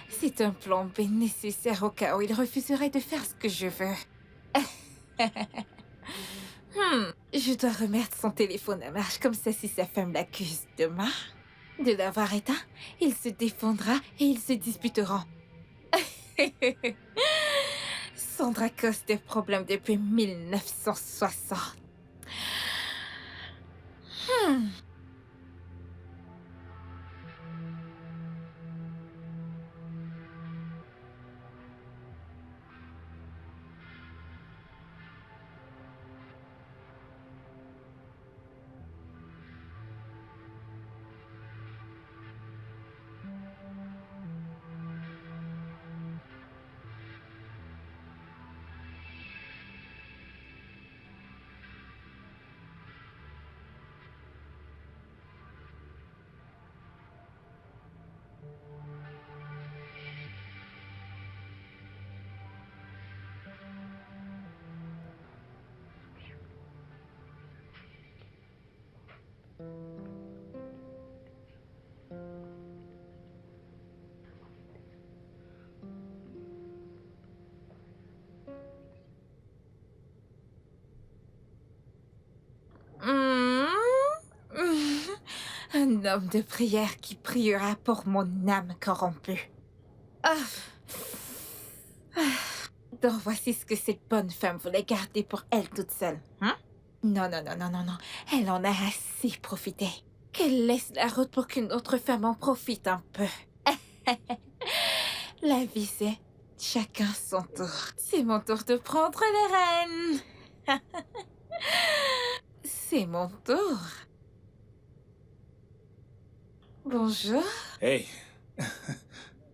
C'est un plan B nécessaire au cas où il refuserait de faire ce que je veux. Je dois remettre son téléphone à marche comme ça si sa femme l'accuse demain de l'avoir éteint, il se défendra et ils se disputeront. Sandra cause des problèmes depuis 1960. Un homme de prière qui priera pour mon âme corrompue. Donc voici ce que cette bonne femme voulait garder pour elle toute seule. Non, non, non, non, non, non. Elle en a assez profité. qu'elle laisse la route pour qu'une autre femme en profite un peu. La vie, c'est chacun son tour. C'est mon tour de prendre les rênes. C'est mon tour. Bonjour. Hey.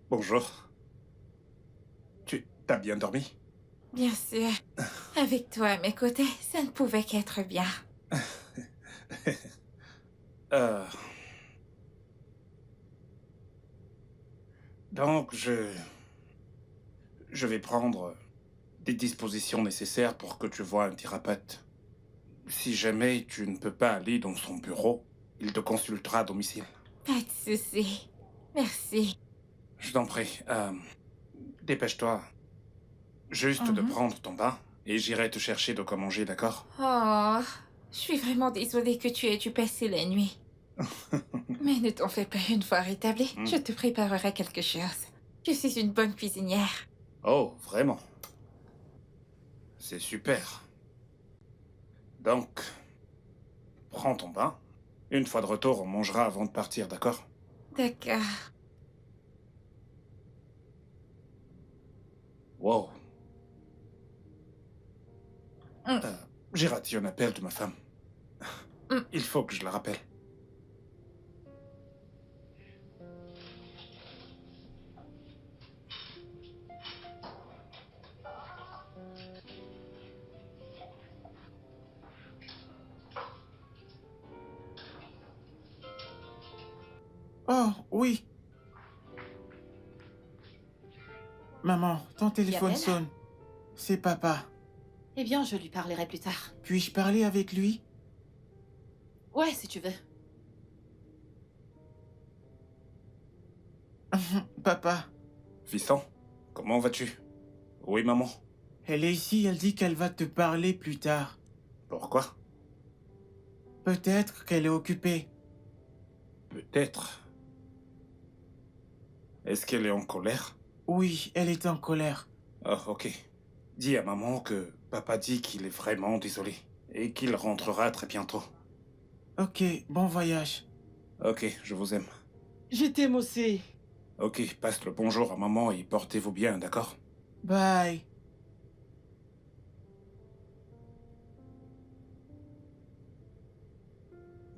Bonjour. Tu t'as bien dormi? Bien sûr. Avec toi à mes côtés, ça ne pouvait qu'être bien. Donc, je vais prendre des dispositions nécessaires pour que tu vois un thérapeute. Si jamais tu ne peux pas aller dans son bureau, il te consultera à domicile. Pas de souci. Merci. Je t'en prie. Dépêche-toi. Juste de prendre ton bain et j'irai te chercher de quoi manger, d'accord? Oh, je suis vraiment désolée que tu aies dû passer la nuit. Mais ne t'en fais pas, une fois rétabli, je te préparerai quelque chose. Je suis une bonne cuisinière. Oh, vraiment? C'est super. Donc, prends ton bain. Une fois de retour, on mangera avant de partir, d'accord? D'accord. Wow. J'ai raté un appel de ma femme. Il faut que je la rappelle. Oh, oui. Maman, ton téléphone Gabriel? sonne. C'est papa. Eh bien, je lui parlerai plus tard. Puis-je parler avec lui? Ouais, si tu veux. Papa, Fiston, comment vas-tu? Oui, maman. elle est ici, elle dit qu'elle va te parler plus tard. Pourquoi? Peut-être qu'elle est occupée. Peut-être. Est-ce qu'elle est en colère? Oui, elle est en colère. Oh, ok. Dis à maman que papa dit qu'il est vraiment désolé et qu'il rentrera très bientôt. Ok, bon voyage. Ok, je vous aime. Je t'aime aussi. Ok, passe le bonjour à maman et portez-vous bien, d'accord? Bye.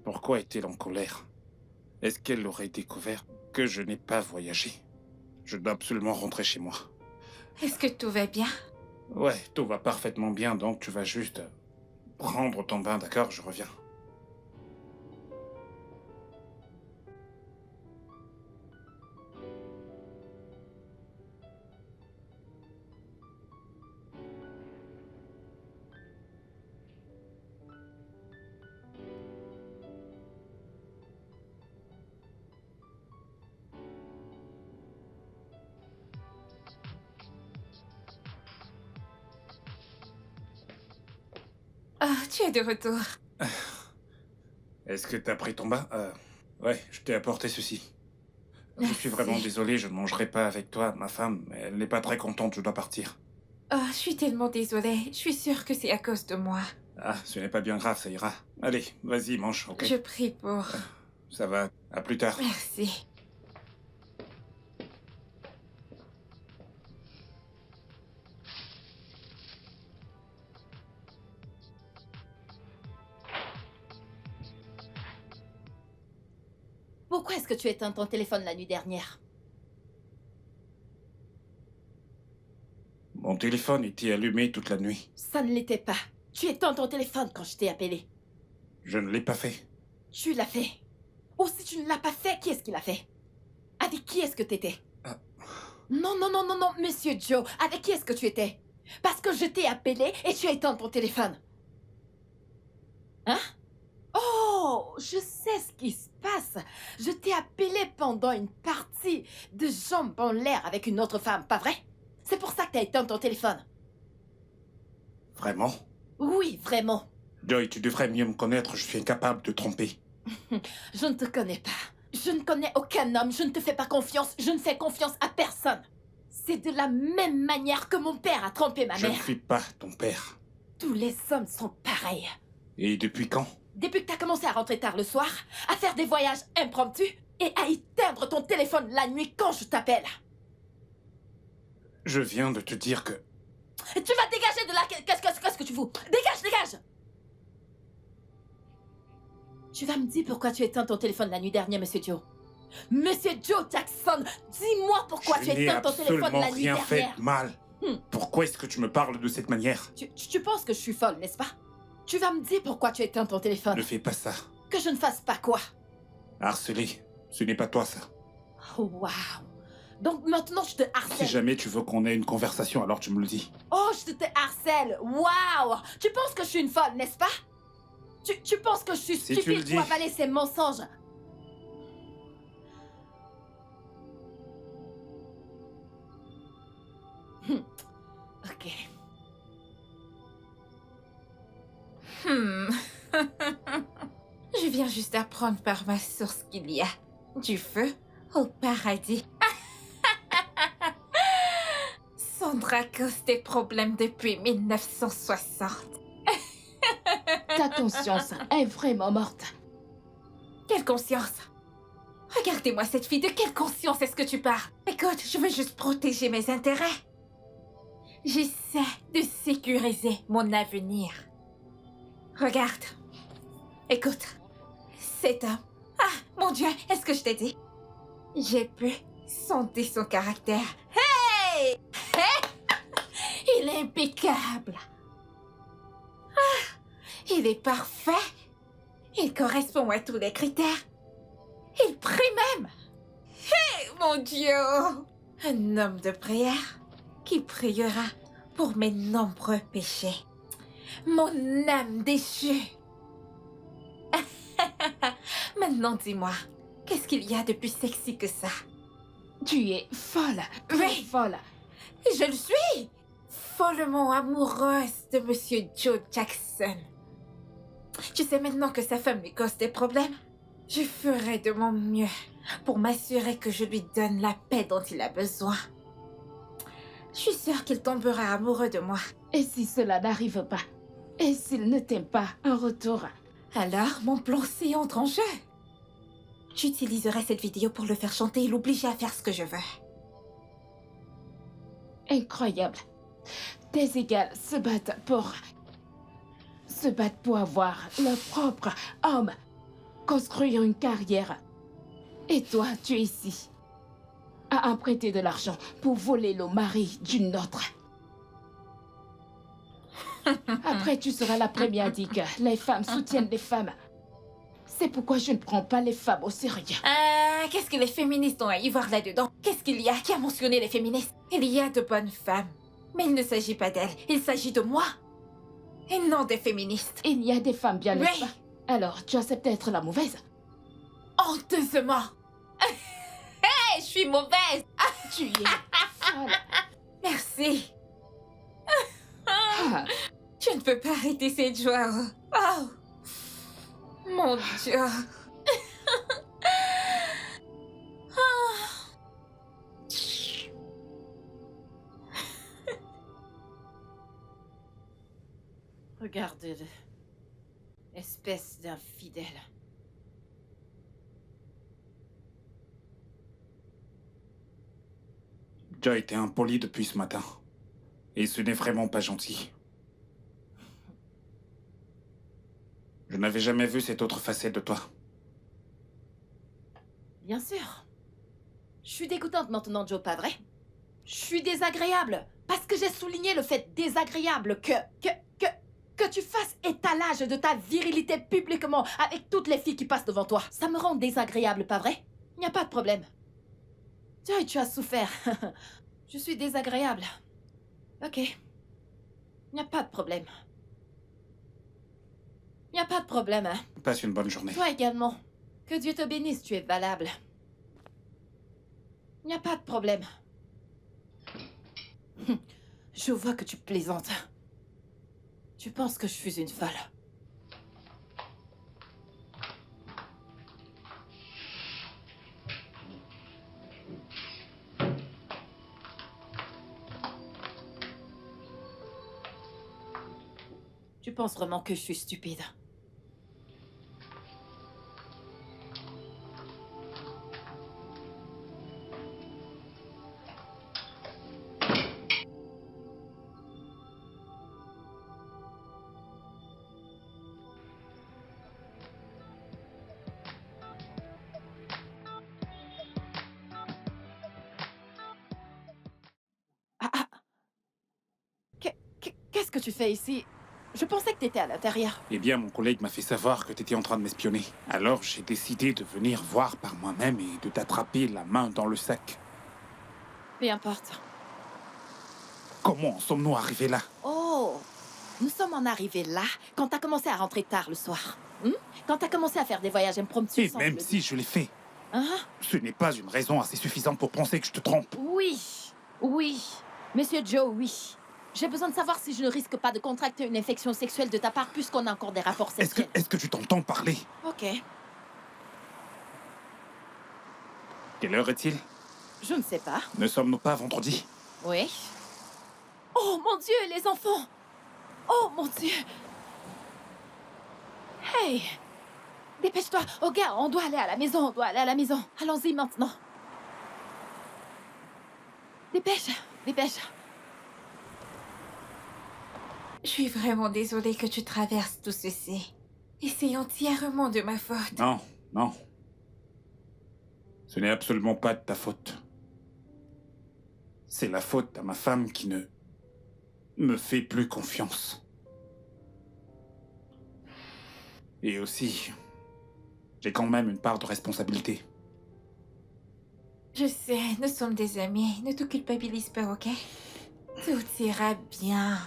Pourquoi est-elle en colère? Est-ce qu'elle aurait découvert que je n'ai pas voyagé? Je dois absolument rentrer chez moi. Est-ce que tout va bien? Ouais, tout va parfaitement bien, donc tu vas juste prendre ton bain, d'accord? Je reviens. Oh, tu es de retour. Est-ce que t'as pris ton bain? Ouais, je t'ai apporté ceci. Je suis vraiment Merci. désolé, je ne mangerai pas avec toi, ma femme. Elle n'est pas très contente, je dois partir. Oh, je suis tellement désolée. Je suis sûre que c'est à cause de moi. Ah, ce n'est pas bien grave, ça ira. Allez, vas-y, mange, ok? Je prie pour... Ça va, à plus tard. Merci. Pourquoi est-ce que tu éteins ton téléphone la nuit dernière? Mon téléphone était allumé toute la nuit. Ça ne l'était pas. Tu éteins ton téléphone quand je t'ai appelé. Je ne l'ai pas fait. Tu l'as fait. Ou si tu ne l'as pas fait, qui est-ce qui l'a fait? Avec qui est-ce que t'étais? Ah. Non, non, non, non, non, Monsieur Joe. Avec qui est-ce que tu étais? Parce que je t'ai appelé et tu as éteint ton téléphone. Hein? Oh, je sais ce qui se passe. Je t'ai appelé pendant une partie de jambes en l'air avec une autre femme, pas vrai? C'est pour ça que t'as éteint ton téléphone. Vraiment? Oui, vraiment. Joy, tu devrais mieux me connaître, je suis incapable de tromper. Je ne te connais pas. Je ne connais aucun homme, je ne te fais pas confiance, je ne fais confiance à personne. C'est de la même manière que mon père a trompé ma Je ne mère. suis pas ton père. Tous les hommes sont pareils. Et depuis quand? Depuis que t'as commencé à rentrer tard le soir, à faire des voyages impromptus et à éteindre ton téléphone la nuit quand je t'appelle. Je viens de te dire que... Tu vas dégager de là. Qu'est-ce que tu fous? Dégage! Tu vas me dire pourquoi tu éteins ton téléphone la nuit dernière, Monsieur Joe. Monsieur Joe Jackson, dis-moi pourquoi tu éteins ton téléphone la nuit rien fait dernière. de mal. Pourquoi est-ce que tu me parles de cette manière? Tu penses que je suis folle, n'est-ce pas? Tu vas me dire pourquoi tu éteins ton téléphone. Ne fais pas ça. Que je ne fasse pas quoi? Harceler, ce n'est pas toi ça. Oh, waouh. Donc maintenant je te harcèle. Si jamais tu veux qu'on ait une conversation, alors tu me le dis. Oh, je te harcèle. Waouh. Tu penses que je suis une folle, n'est-ce pas? Tu penses que je suis Si tu le stupide dis. pour avaler ces mensonges? Ok. Je viens juste d'apprendre par ma source qu'il y a du feu au paradis. Sandra cause des problèmes depuis 1960. Ta conscience est vraiment morte. Quelle conscience? Regardez-moi cette fille, de quelle conscience est-ce que tu parles? Écoute, je veux juste protéger mes intérêts. J'essaie de sécuriser mon avenir. Regarde. Écoute. Cet homme. Ah, mon Dieu, est-ce que je t'ai dit? J'ai pu sonder son caractère. Hey! Il est impeccable. Ah, il est parfait. Il correspond à tous les critères. Il prie même. Hey, mon Dieu! Un homme de prière qui priera pour mes nombreux péchés. Mon âme déchue. Maintenant, dis-moi, qu'est-ce qu'il y a de plus sexy que ça? Tu es folle. Très Oui. folle. Je le suis! Follement amoureuse de Monsieur Joe Jackson. Tu sais maintenant que sa femme lui cause des problèmes? Je ferai de mon mieux pour m'assurer que je lui donne la paix dont il a besoin. Je suis sûre qu'il tombera amoureux de moi. Et si cela n'arrive pas? Et s'il ne t'aime pas en retour? Alors, mon plan C entre en jeu. J'utiliserai cette vidéo pour le faire chanter et l'obliger à faire ce que je veux. Incroyable. Tes égales se battent pour avoir leur propre homme, construire une carrière. Et toi, tu es ici, à emprunter de l'argent pour voler le mari d'une autre. Après, tu seras la première à dire que les femmes soutiennent les femmes. C'est pourquoi je ne prends pas les femmes au sérieux. Qu'est-ce que les féministes ont à y voir là-dedans? Qu'est-ce qu'il y a? Qui a mentionné les féministes? Il y a de bonnes femmes. Mais il ne s'agit pas d'elles, il s'agit de moi. Et non des féministes. Il y a des femmes bien, n'est-ce Oui. pas? Alors, tu acceptes d'être la mauvaise? Honteusement. Hey, je suis mauvaise. Tu es folle. Merci. Ah, Je ne peux pas arrêter cette joie. Oh. Mon Dieu. Regarde-le. Espèce d'infidèle. Tu as été impoli depuis ce matin. Et ce n'est vraiment pas gentil. Je n'avais jamais vu cette autre facette de toi. Bien sûr. Je suis dégoûtante maintenant, Joe, pas vrai? Je suis désagréable. Parce que j'ai souligné le fait désagréable que tu fasses étalage de ta virilité publiquement avec toutes les filles qui passent devant toi. Ça me rend désagréable, pas vrai? Il n'y a pas de problème. Joy, tu as souffert. Je suis désagréable. Ok. Il n'y a pas de problème. Il n'y a pas de problème, hein? Passe une bonne journée. Toi également. Que Dieu te bénisse, tu es valable. Il n'y a pas de problème. Je vois que tu plaisantes. Tu penses que je suis une folle. Tu penses vraiment que je suis stupide? que tu fais ici? Je pensais que t'étais à l'intérieur. Eh bien, mon collègue m'a fait savoir que t'étais en train de m'espionner. Alors, j'ai décidé de venir voir par moi-même et de t'attraper la main dans le sac. Peu importe. Comment en sommes-nous arrivés là? Oh, nous sommes en arrivés là quand t'as commencé à rentrer tard le soir. Quand t'as commencé à faire des voyages impromptus Et sans même le si je l'ai fait, Hein? ce n'est pas une raison assez suffisante pour penser que je te trompe. Oui, oui. Monsieur Joe, oui. J'ai besoin de savoir si je ne risque pas de contracter une infection sexuelle de ta part puisqu'on a encore des rapports sexuels. Est-ce que tu t'entends parler? Ok. Quelle heure est-il? Je ne sais pas. Ne sommes-nous pas vendredi? Oui. Oh mon Dieu, les enfants! Oh mon Dieu! Hey! Dépêche-toi! Oh gars, on doit aller à la maison, on doit aller à la maison. Allons-y maintenant. Dépêche, dépêche. Je suis vraiment désolée que tu traverses tout ceci. Et c'est entièrement de ma faute. Non, non. Ce n'est absolument pas de ta faute. C'est la faute à ma femme qui ne me fait plus confiance. Et aussi, j'ai quand même une part de responsabilité. Je sais, nous sommes des amis. Ne te culpabilise pas, ok? Tout ira bien.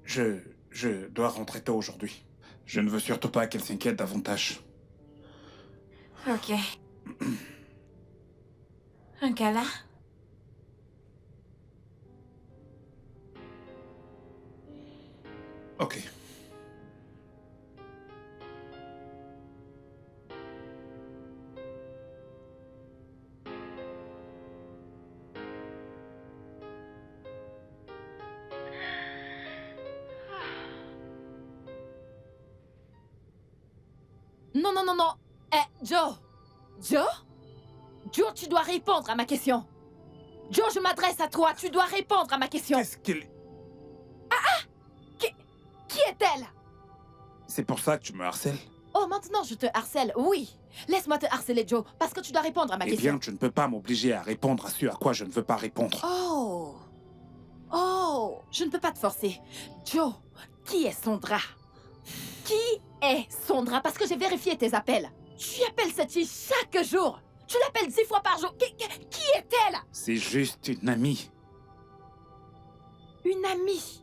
Je dois rentrer tôt aujourd'hui. Je ne veux surtout pas qu'elle s'inquiète davantage. Ok. Un câlin? Ok. Non, non, non, non. Joe! Joe? Joe, tu dois répondre à ma question. Joe, je m'adresse à toi. Tu dois répondre à ma question. Qu'est-ce qu'elle... Qui est-elle? C'est pour ça que tu me harcèles? Oh, maintenant je te harcèle. Oui. Laisse-moi te harceler, Joe, parce que tu dois répondre à ma Eh question. bien, tu ne peux pas m'obliger à répondre à ce à quoi je ne veux pas répondre. Oh. Oh. Je ne peux pas te forcer. Joe, qui est Sondra? Qui est Sondra? Parce que j'ai vérifié tes appels. Tu appelles cette fille chaque jour. Tu l'appelles 10 fois par jour. Qui est-elle? C'est juste une amie. Une amie.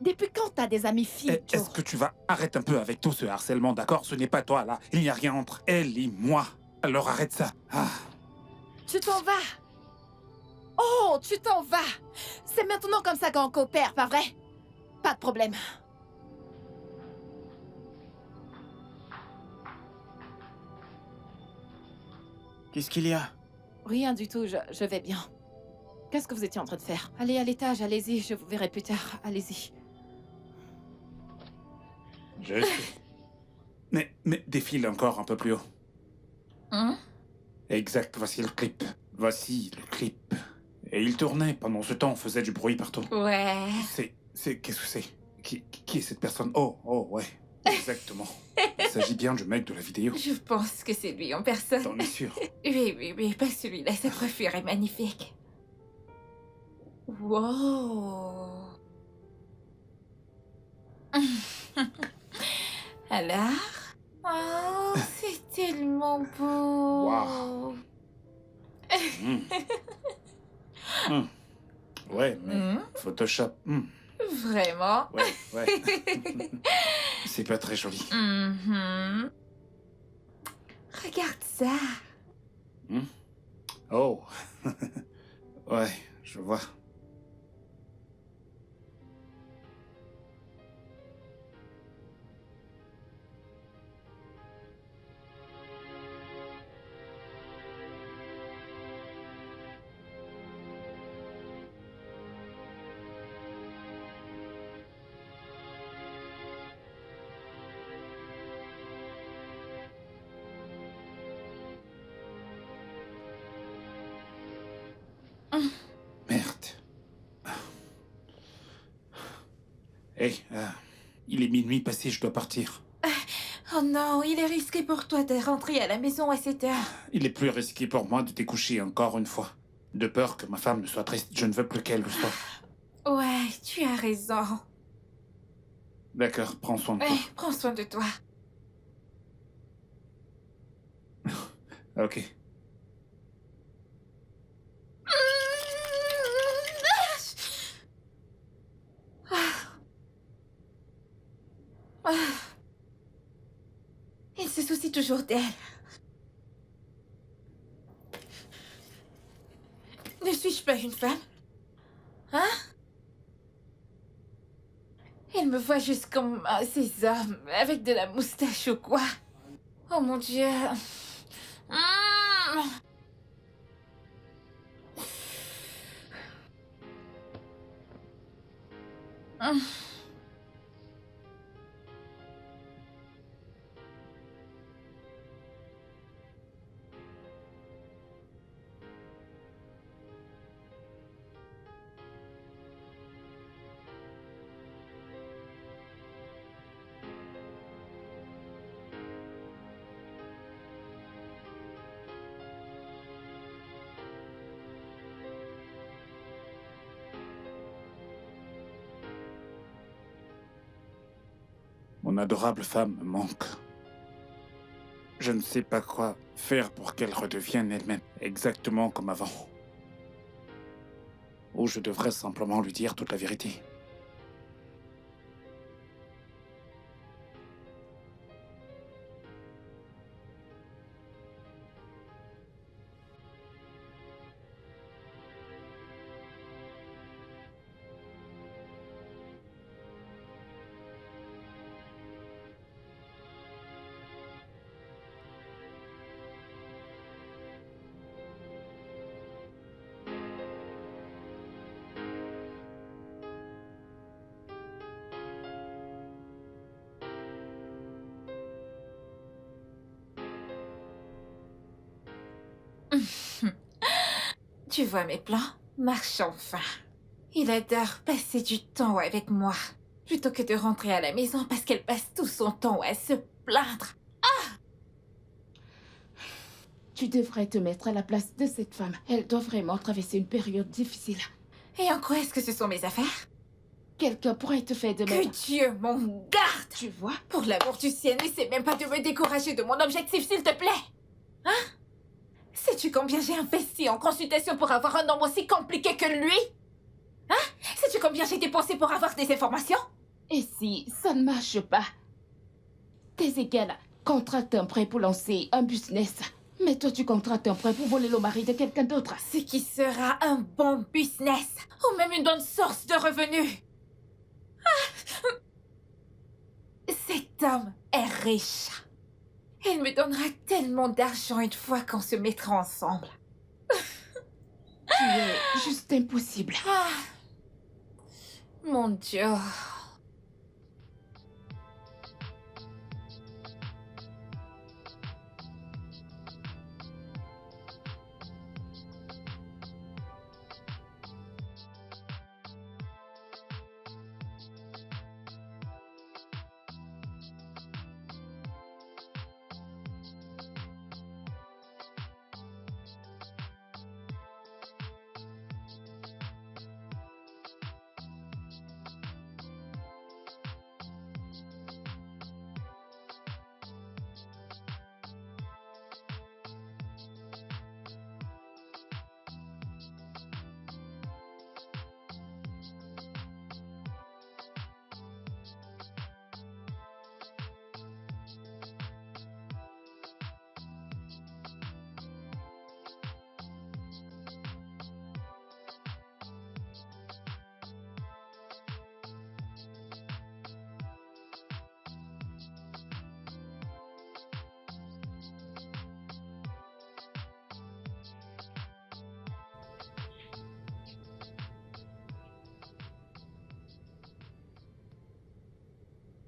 Depuis quand t'as des amies filles, Joe? Est-ce que tu vas... Arrête un peu avec tout ce harcèlement, d'accord? Ce n'est pas toi, là. Il n'y a rien entre elle et moi. Alors arrête ça. Ah. Tu t'en vas. Oh, tu t'en vas. C'est maintenant comme ça qu'on coopère, pas vrai? Pas de problème. Qu'est-ce qu'il y a? Rien du tout, je vais bien. Qu'est-ce que vous étiez en train de faire? Allez à l'étage, allez-y, je vous verrai plus tard. Allez-y. Je sais. Mais défile encore un peu plus haut. Hein? Exact, voici le clip. Voici le clip. Et il tournait. Pendant ce temps, on faisait du bruit partout. Ouais. Qu'est-ce que c'est? Qui est cette personne? Oh, ouais. Exactement. Il s'agit bien du mec de la vidéo. Je pense que c'est lui en personne. T'en es sûr? Oui, pas celui-là. Sa coiffure est magnifique. Wow. Alors? Oh, c'est tellement beau. Wow. Hmm. Hmm. Ouais, mais Photoshop. Vraiment? Ouais. C'est pas très joli. Mhm. Regarde ça. Oh. Ouais, je vois. Merde. Hey, il est minuit passé, je dois partir. Oh non, il est risqué pour toi de rentrer à la maison à cette heure. Il est plus risqué pour moi de découcher encore une fois. De peur que ma femme ne soit triste, je ne veux plus qu'elle le soit. Ouais, tu as raison. D'accord, prends soin de Ouais, toi. prends soin de toi. Ok. Il se soucie toujours d'elle. Ne suis-je pas une femme? Hein? Il me voit juste comme ces hommes avec de la moustache ou quoi. Oh mon Dieu. Mmh. Mmh. Mon adorable femme me manque. Je ne sais pas quoi faire pour qu'elle redevienne elle-même, exactement comme avant. Ou je devrais simplement lui dire toute la vérité. Tu vois mes plans? Marche enfin. Il adore passer du temps avec moi, plutôt que de rentrer à la maison parce qu'elle passe tout son temps à se plaindre. Tu devrais te mettre à la place de cette femme. Elle doit vraiment traverser une période difficile. Et en quoi est-ce que ce sont mes affaires? Quelqu'un pourrait te faire de même. Que Dieu m'en garde! Tu vois? Pour l'amour du ciel, n'essaie même pas de me décourager de mon objectif, s'il te plaît! Hein? Sais-tu combien j'ai investi en consultation pour avoir un homme aussi compliqué que lui? Hein? Sais-tu combien j'ai dépensé pour avoir des informations? Et si ça ne marche pas? Tes égales contractent un prêt pour lancer un business. Mais toi, tu contractes un prêt pour voler le mari de quelqu'un d'autre. Ce qui sera un bon business, ou même une bonne source de revenus. Ah! Cet homme est riche. Il me donnera tellement d'argent une fois qu'on se mettra ensemble. Tu es juste impossible. Ah! Mon Dieu.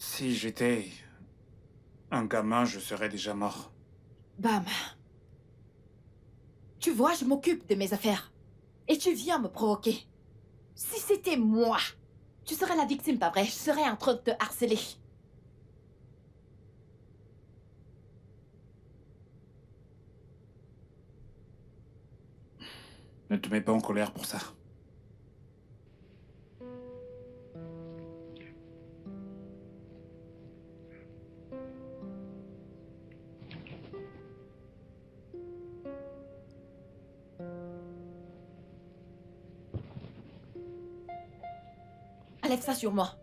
Si j'étais un gamin, je serais déjà mort. Bam. Tu vois, je m'occupe de mes affaires. Et tu viens me provoquer. Si c'était moi, tu serais la victime, pas vrai? Je serais en train de te harceler. Ne te mets pas en colère pour ça. Enlève ça sur moi.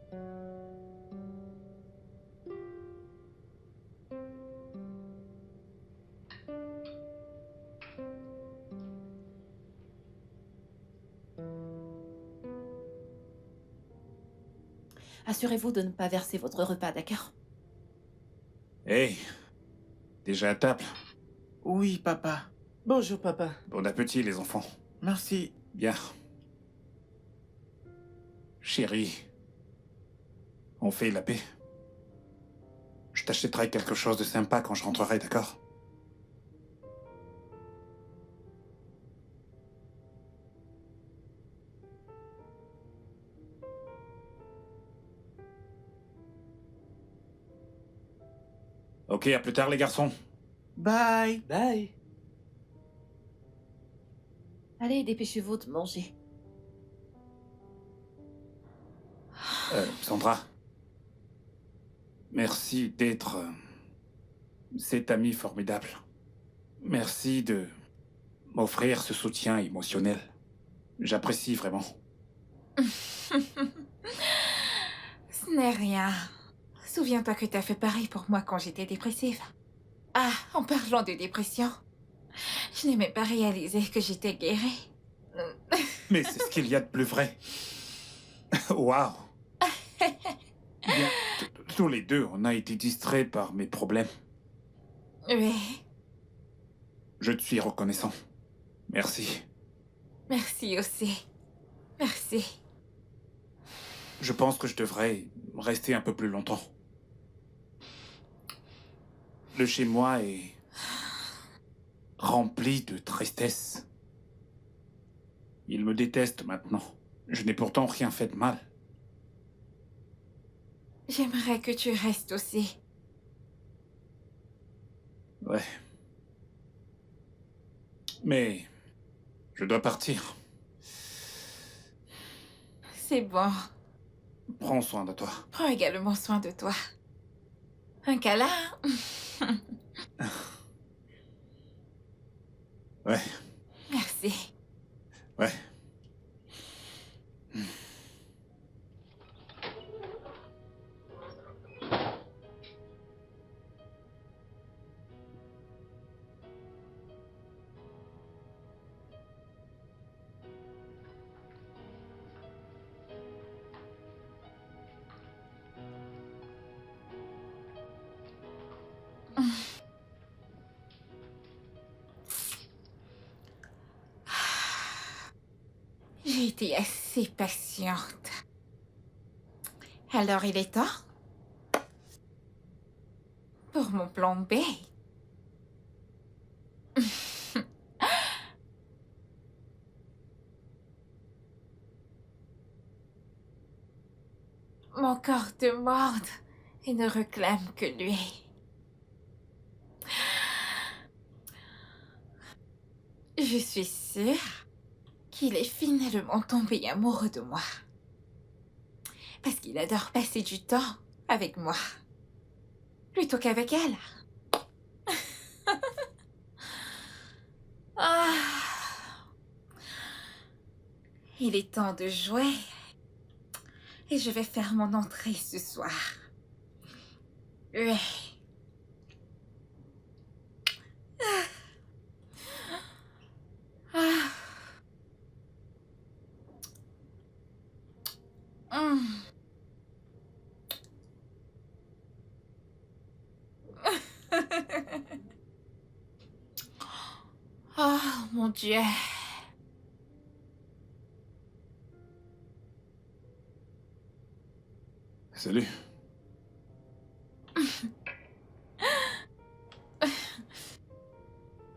Assurez-vous de ne pas verser votre repas, d'accord? Hey, déjà à table. Oui, papa. Bonjour, papa. Bon appétit, les enfants. Merci. Bien. Chérie, on fait la paix. Je t'achèterai quelque chose de sympa quand je rentrerai, d'accord? Ok, à plus tard, les garçons. Bye. Bye. Allez, dépêchez-vous de manger. Sandra. Merci d'être cet ami formidable. Merci de m'offrir ce soutien émotionnel. J'apprécie vraiment. Ce n'est rien. Souviens-toi que t'as fait pareil pour moi quand j'étais dépressive. Ah, en parlant de dépression, je n'ai même pas réalisé que j'étais guérie. Mais c'est ce qu'il y a de plus vrai. Waouh. Bien, tous les deux, on a été distraits par mes problèmes. Oui, Je te suis reconnaissant. Merci. merci aussi. Merci. Je pense que je devrais rester un peu plus longtemps. Le chez-moi est rempli de tristesse. Il me déteste maintenant. Je n'ai pourtant rien fait de mal. J'aimerais que tu restes aussi. Ouais. Mais je dois partir. C'est bon. Prends soin de toi. Prends également soin de toi. Un câlin? Ouais, Merci. ouais. J'ai été assez patiente. Alors il est temps pour mon plan B. Mon corps demande et ne réclame que lui. Je suis sûre qu'il est finalement tombé amoureux de moi. Parce qu'il adore passer du temps avec moi. Plutôt qu'avec elle. Ah. Il est temps de jouer. Et je vais faire mon entrée ce soir. Oui. Ah. Hum. Oh mon Dieu. Salut.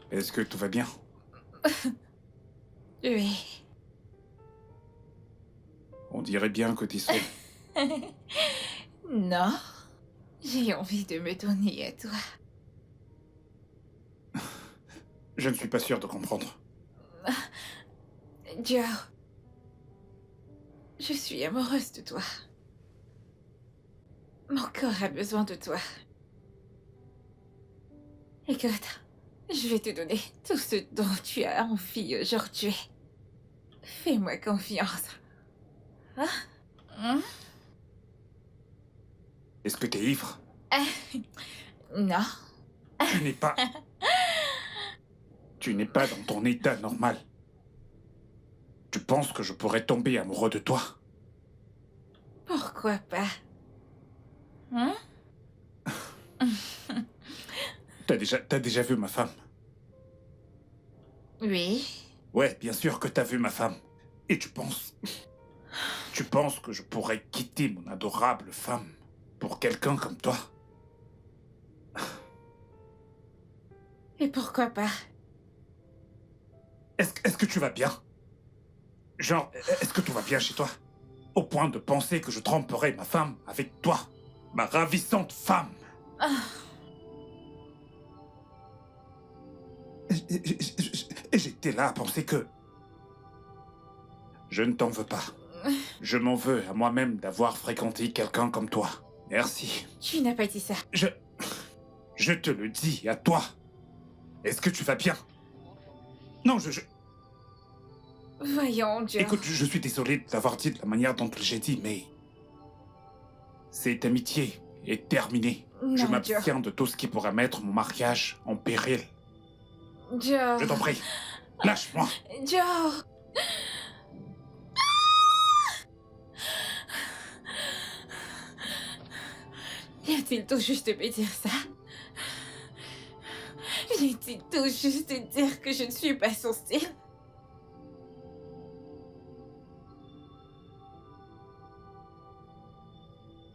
Est-ce que tout va bien? Oui. On dirait bien que t'es seul. Non. J'ai envie de me donner à toi. Je ne suis pas sûr de comprendre. Joe, je suis amoureuse de toi. Mon corps a besoin de toi. Écoute, je vais te donner tout ce dont tu as envie aujourd'hui. Fais-moi confiance. Hein? Est-ce que t'es ivre? Non. Tu n'es pas... Tu n'es pas dans ton état normal. Tu penses que je pourrais tomber amoureux de toi? Pourquoi pas? Hein? T'as déjà vu ma femme? Oui. Ouais, bien sûr que t'as vu ma femme. Et tu penses... Tu penses que je pourrais quitter mon adorable femme pour quelqu'un comme toi? Et pourquoi pas? Est-ce que tu vas bien? Genre, est-ce que tout va bien chez toi? Au point de penser que je tromperais ma femme avec toi, ma ravissante femme. Et j'étais là à penser que... Je ne t'en veux pas. Je m'en veux à moi-même d'avoir fréquenté quelqu'un comme toi. Merci. Tu n'as pas dit ça. Je te le dis à toi. Est-ce que tu vas bien? Non, Voyons, Joe. Écoute, je suis désolé de l'avoir dit de la manière dont j'ai dit, mais... Cette amitié est terminée. Non, Je Joe. m'abstiens de tout ce qui pourrait mettre mon mariage en péril. Joe. Je t'en prie, lâche-moi. Joe. Vient-il tout juste de me dire ça? Vient-il tout juste de dire que je ne suis pas son style?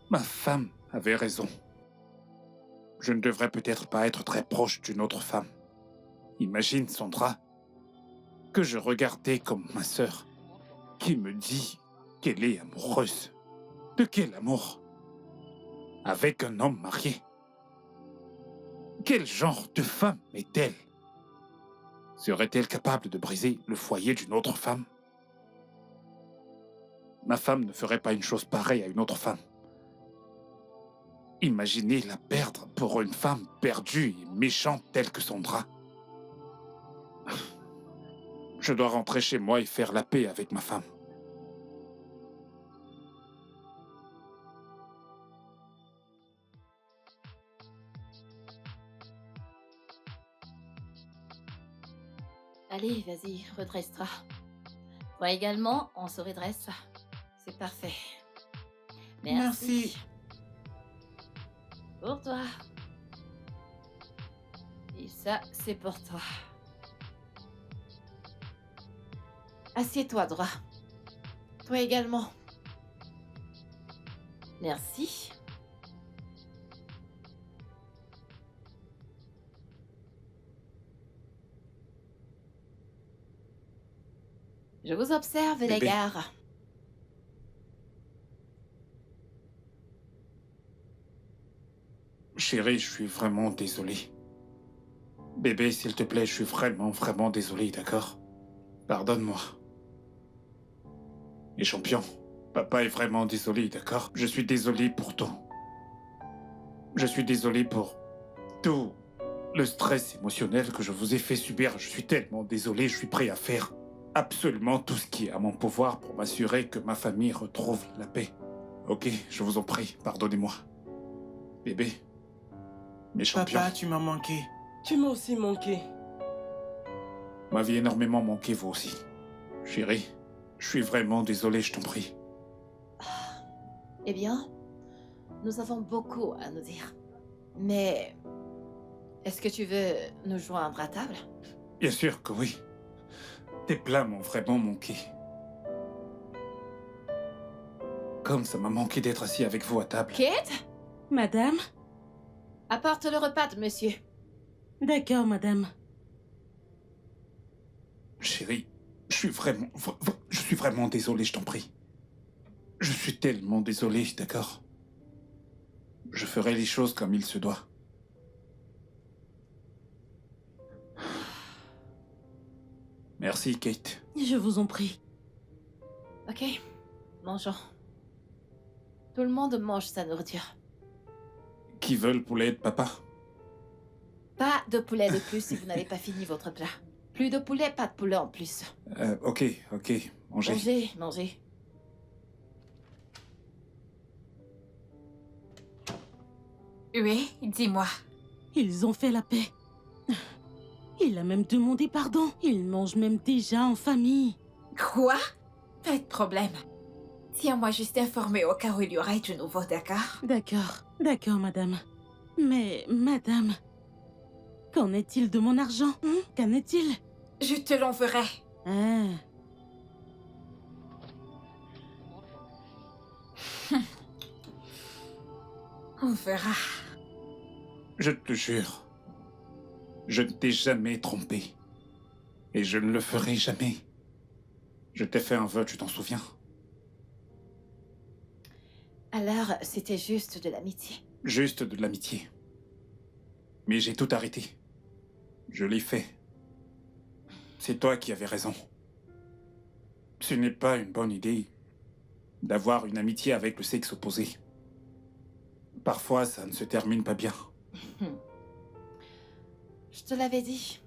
Ma femme avait raison. Je ne devrais peut-être pas être très proche d'une autre femme. Imagine, Sandra, que je regardais comme ma sœur, qui me dit qu'elle est amoureuse. De quel amour? Avec un homme marié. Quel genre de femme est-elle? Serait-elle capable de briser le foyer d'une autre femme? Ma femme ne ferait pas une chose pareille à une autre femme. Imaginez la perdre pour une femme perdue et méchante telle que Sandra. Je dois rentrer chez moi et faire la paix avec ma femme. Allez, vas-y, redresse-toi. Toi également, on se redresse. C'est parfait. Merci. Pour toi. Et ça, c'est pour toi. Assieds-toi droit. Toi également. Merci. Je vous observe, les Bébé. gars. Chérie, je suis vraiment désolé. Bébé, s'il te plaît, je suis vraiment désolé, d'accord? Pardonne-moi. Et champion, papa est vraiment désolé, d'accord? Je suis désolé pour tout. Je suis désolé pour tout le stress émotionnel que je vous ai fait subir. Je suis tellement désolé, je suis prêt à faire absolument tout ce qui est à mon pouvoir pour m'assurer que ma famille retrouve la paix. Ok, je vous en prie, pardonnez-moi. Bébé, mes champions, Papa, tu m'as manqué. Tu m'as aussi manqué. m'avez énormément manqué vous aussi. Chérie, je suis vraiment désolé, je t'en prie. Eh bien, nous avons beaucoup à nous dire. Mais est-ce que tu veux nous joindre à table? Bien sûr que oui. Tes plats m'ont vraiment manqué. Comme ça m'a manqué d'être assis avec vous à table. Kate, Madame? apporte le repas de monsieur. D'accord, madame. Chérie, je suis vraiment désolé, je t'en prie. Je suis tellement désolé, d'accord? Je ferai les choses comme il se doit. Merci, Kate. Je vous en prie. Ok, mangeons. Tout le monde mange sa nourriture. Qui veut le poulet de papa? Pas de poulet de plus si vous n'avez pas fini votre plat. Plus de poulet, pas de poulet en plus. Ok, mangez. Mangez, mangez. Oui, dis-moi. Ils ont fait la paix. Il a même demandé pardon. Ils mangent même déjà en famille. Quoi? Pas de problème. Tiens-moi juste informé au cas où il y aurait du nouveau, d'accord? D'accord, madame. Mais, madame, qu'en est-il de mon argent? Qu'en est-il? Je te l'enverrai. Ah, On verra. Je te jure, je ne t'ai jamais trompé. Et je ne le ferai jamais. Je t'ai fait un vœu, tu t'en souviens? Alors, c'était juste de l'amitié. Juste de l'amitié. Mais j'ai tout arrêté. Je l'ai fait. C'est toi qui avais raison. Ce n'est pas une bonne idée d'avoir une amitié avec le sexe opposé. Parfois, ça ne se termine pas bien. Je te l'avais dit.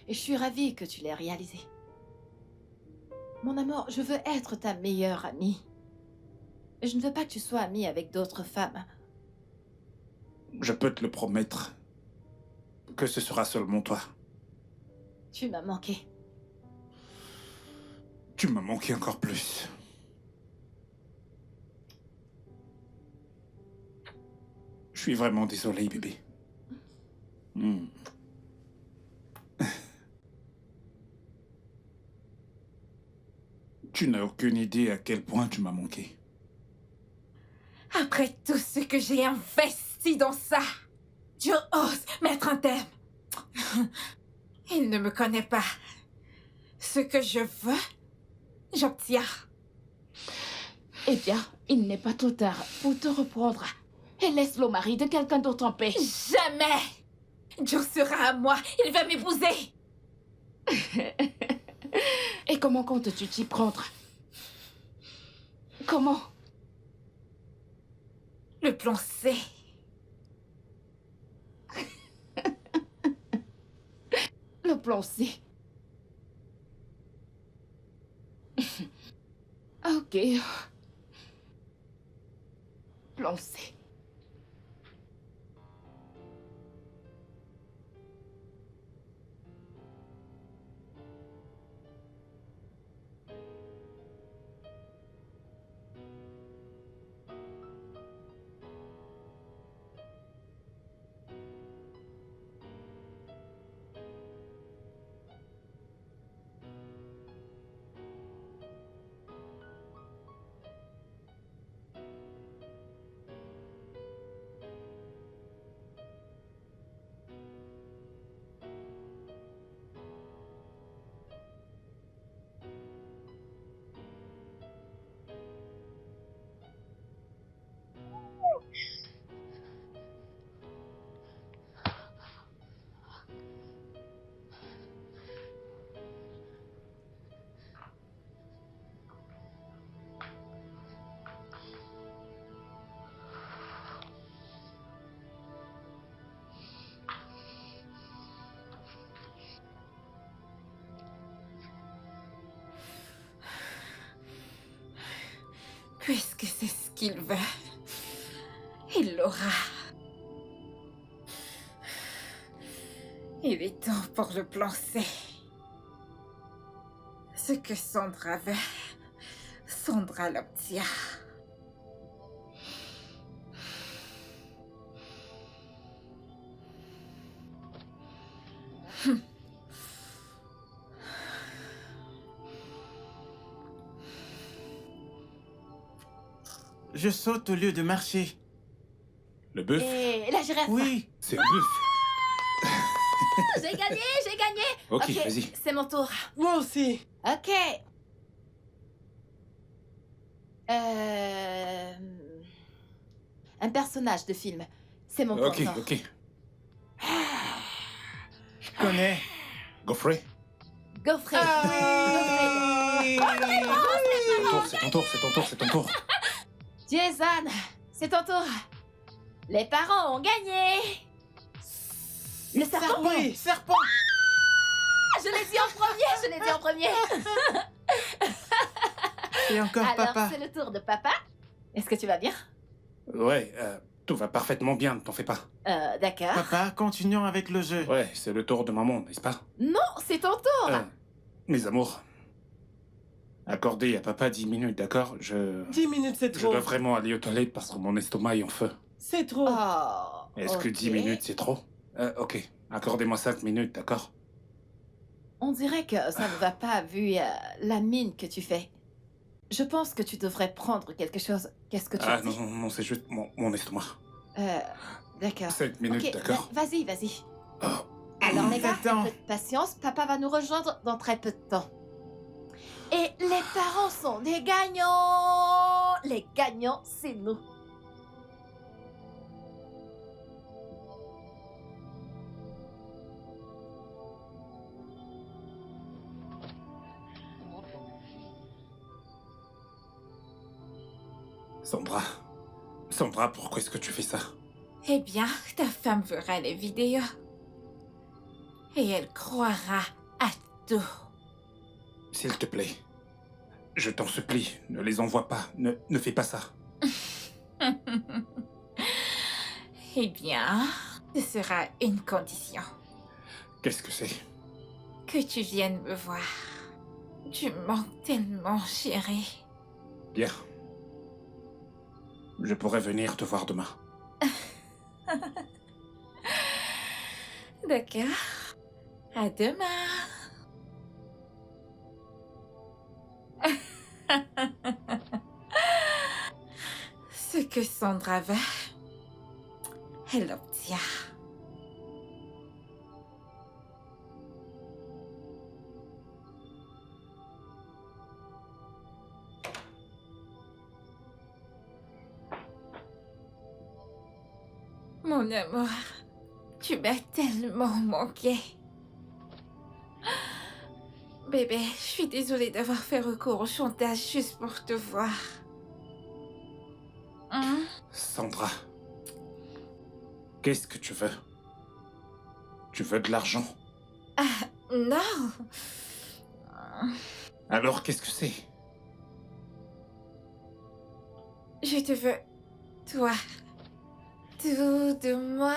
Et je suis ravie que tu l'aies réalisé. Mon amour, je veux être ta meilleure amie. Et je ne veux pas que tu sois amie avec d'autres femmes. Je peux te le promettre que ce sera seulement toi. Tu m'as manqué. Tu m'as manqué encore plus. Je suis vraiment désolé, bébé. Tu n'as aucune idée à quel point tu m'as manqué. Après tout ce que j'ai investi dans ça, tu oses mettre un terme. Il ne me connaît pas. Ce que je veux, j'obtiens. Eh bien, il n'est pas trop tard pour te reprendre. Et laisse le mari de quelqu'un d'autre en paix. Jamais! Joe sera à moi. Il va m'épouser. Et comment comptes-tu t'y prendre? Comment? Le plan C. Le plan C. Ok. Plan C. Puisque c'est ce qu'il veut, il l'aura. Il est temps pour le plan C. Ce que Sandra veut, Sandra l'obtient. Je saute au lieu de marcher. Le bœuf? Et la girafe. Oui. C'est le bœuf. J'ai gagné, j'ai gagné. Ok, vas-y. C'est mon tour. moi aussi. Ok. Un personnage de film. C'est mon Ok, contenant. ok. Je connais. Godfrey? Gaufred. C'est ton tour. Jason, c'est ton tour. Les parents ont gagné. Le serpent. Oui, serpent. Je l'ai dit en premier. Et encore Alors, papa. c'est le tour de papa. Est-ce que tu vas bien? Ouais, tout va parfaitement bien, ne t'en fais pas. D'accord. Papa, continuons avec le jeu. Ouais, c'est le tour de maman, n'est-ce pas? Non, c'est ton tour. Mes amours, accordez à papa 10 minutes, d'accord? 10 minutes, c'est Je trop. dois vraiment aller aux toilettes parce que mon estomac est en feu. C'est trop. Oh. Est-ce que 10 minutes, c'est trop? Ok, accordez-moi 5 minutes, d'accord? On dirait que ça ne va pas vu la mine que tu fais. Je pense que tu devrais prendre quelque chose. Qu'est-ce que tu Ah dis? non, c'est juste mon estomac. D'accord. 5 minutes, Ok, d'accord? Vas-y. Oh. Alors les gars, Attends. un peu de patience. Papa va nous rejoindre dans très peu de temps. Et les parents sont des gagnants. Les gagnants, c'est nous. Sandra, pourquoi est-ce que tu fais ça? Eh bien, ta femme verra les vidéos. Et elle croira à tout. S'il te plaît, je t'en supplie, ne les envoie pas, ne fais pas ça. Eh bien, ce sera une condition. Qu'est-ce que c'est? Que tu viennes me voir. Tu me manques tellement, chérie. Bien. Je pourrais venir te voir demain. D'accord. À demain. Ce que Sandra veut, elle l'obtient. Mon amour, tu m'as tellement manqué. Bébé, je suis désolée d'avoir fait recours au chantage juste pour te voir. Hein? Sandra, qu'est-ce que tu veux? Tu veux de l'argent? Non. Alors qu'est-ce que c'est? Je te veux, toi. Tout de moi.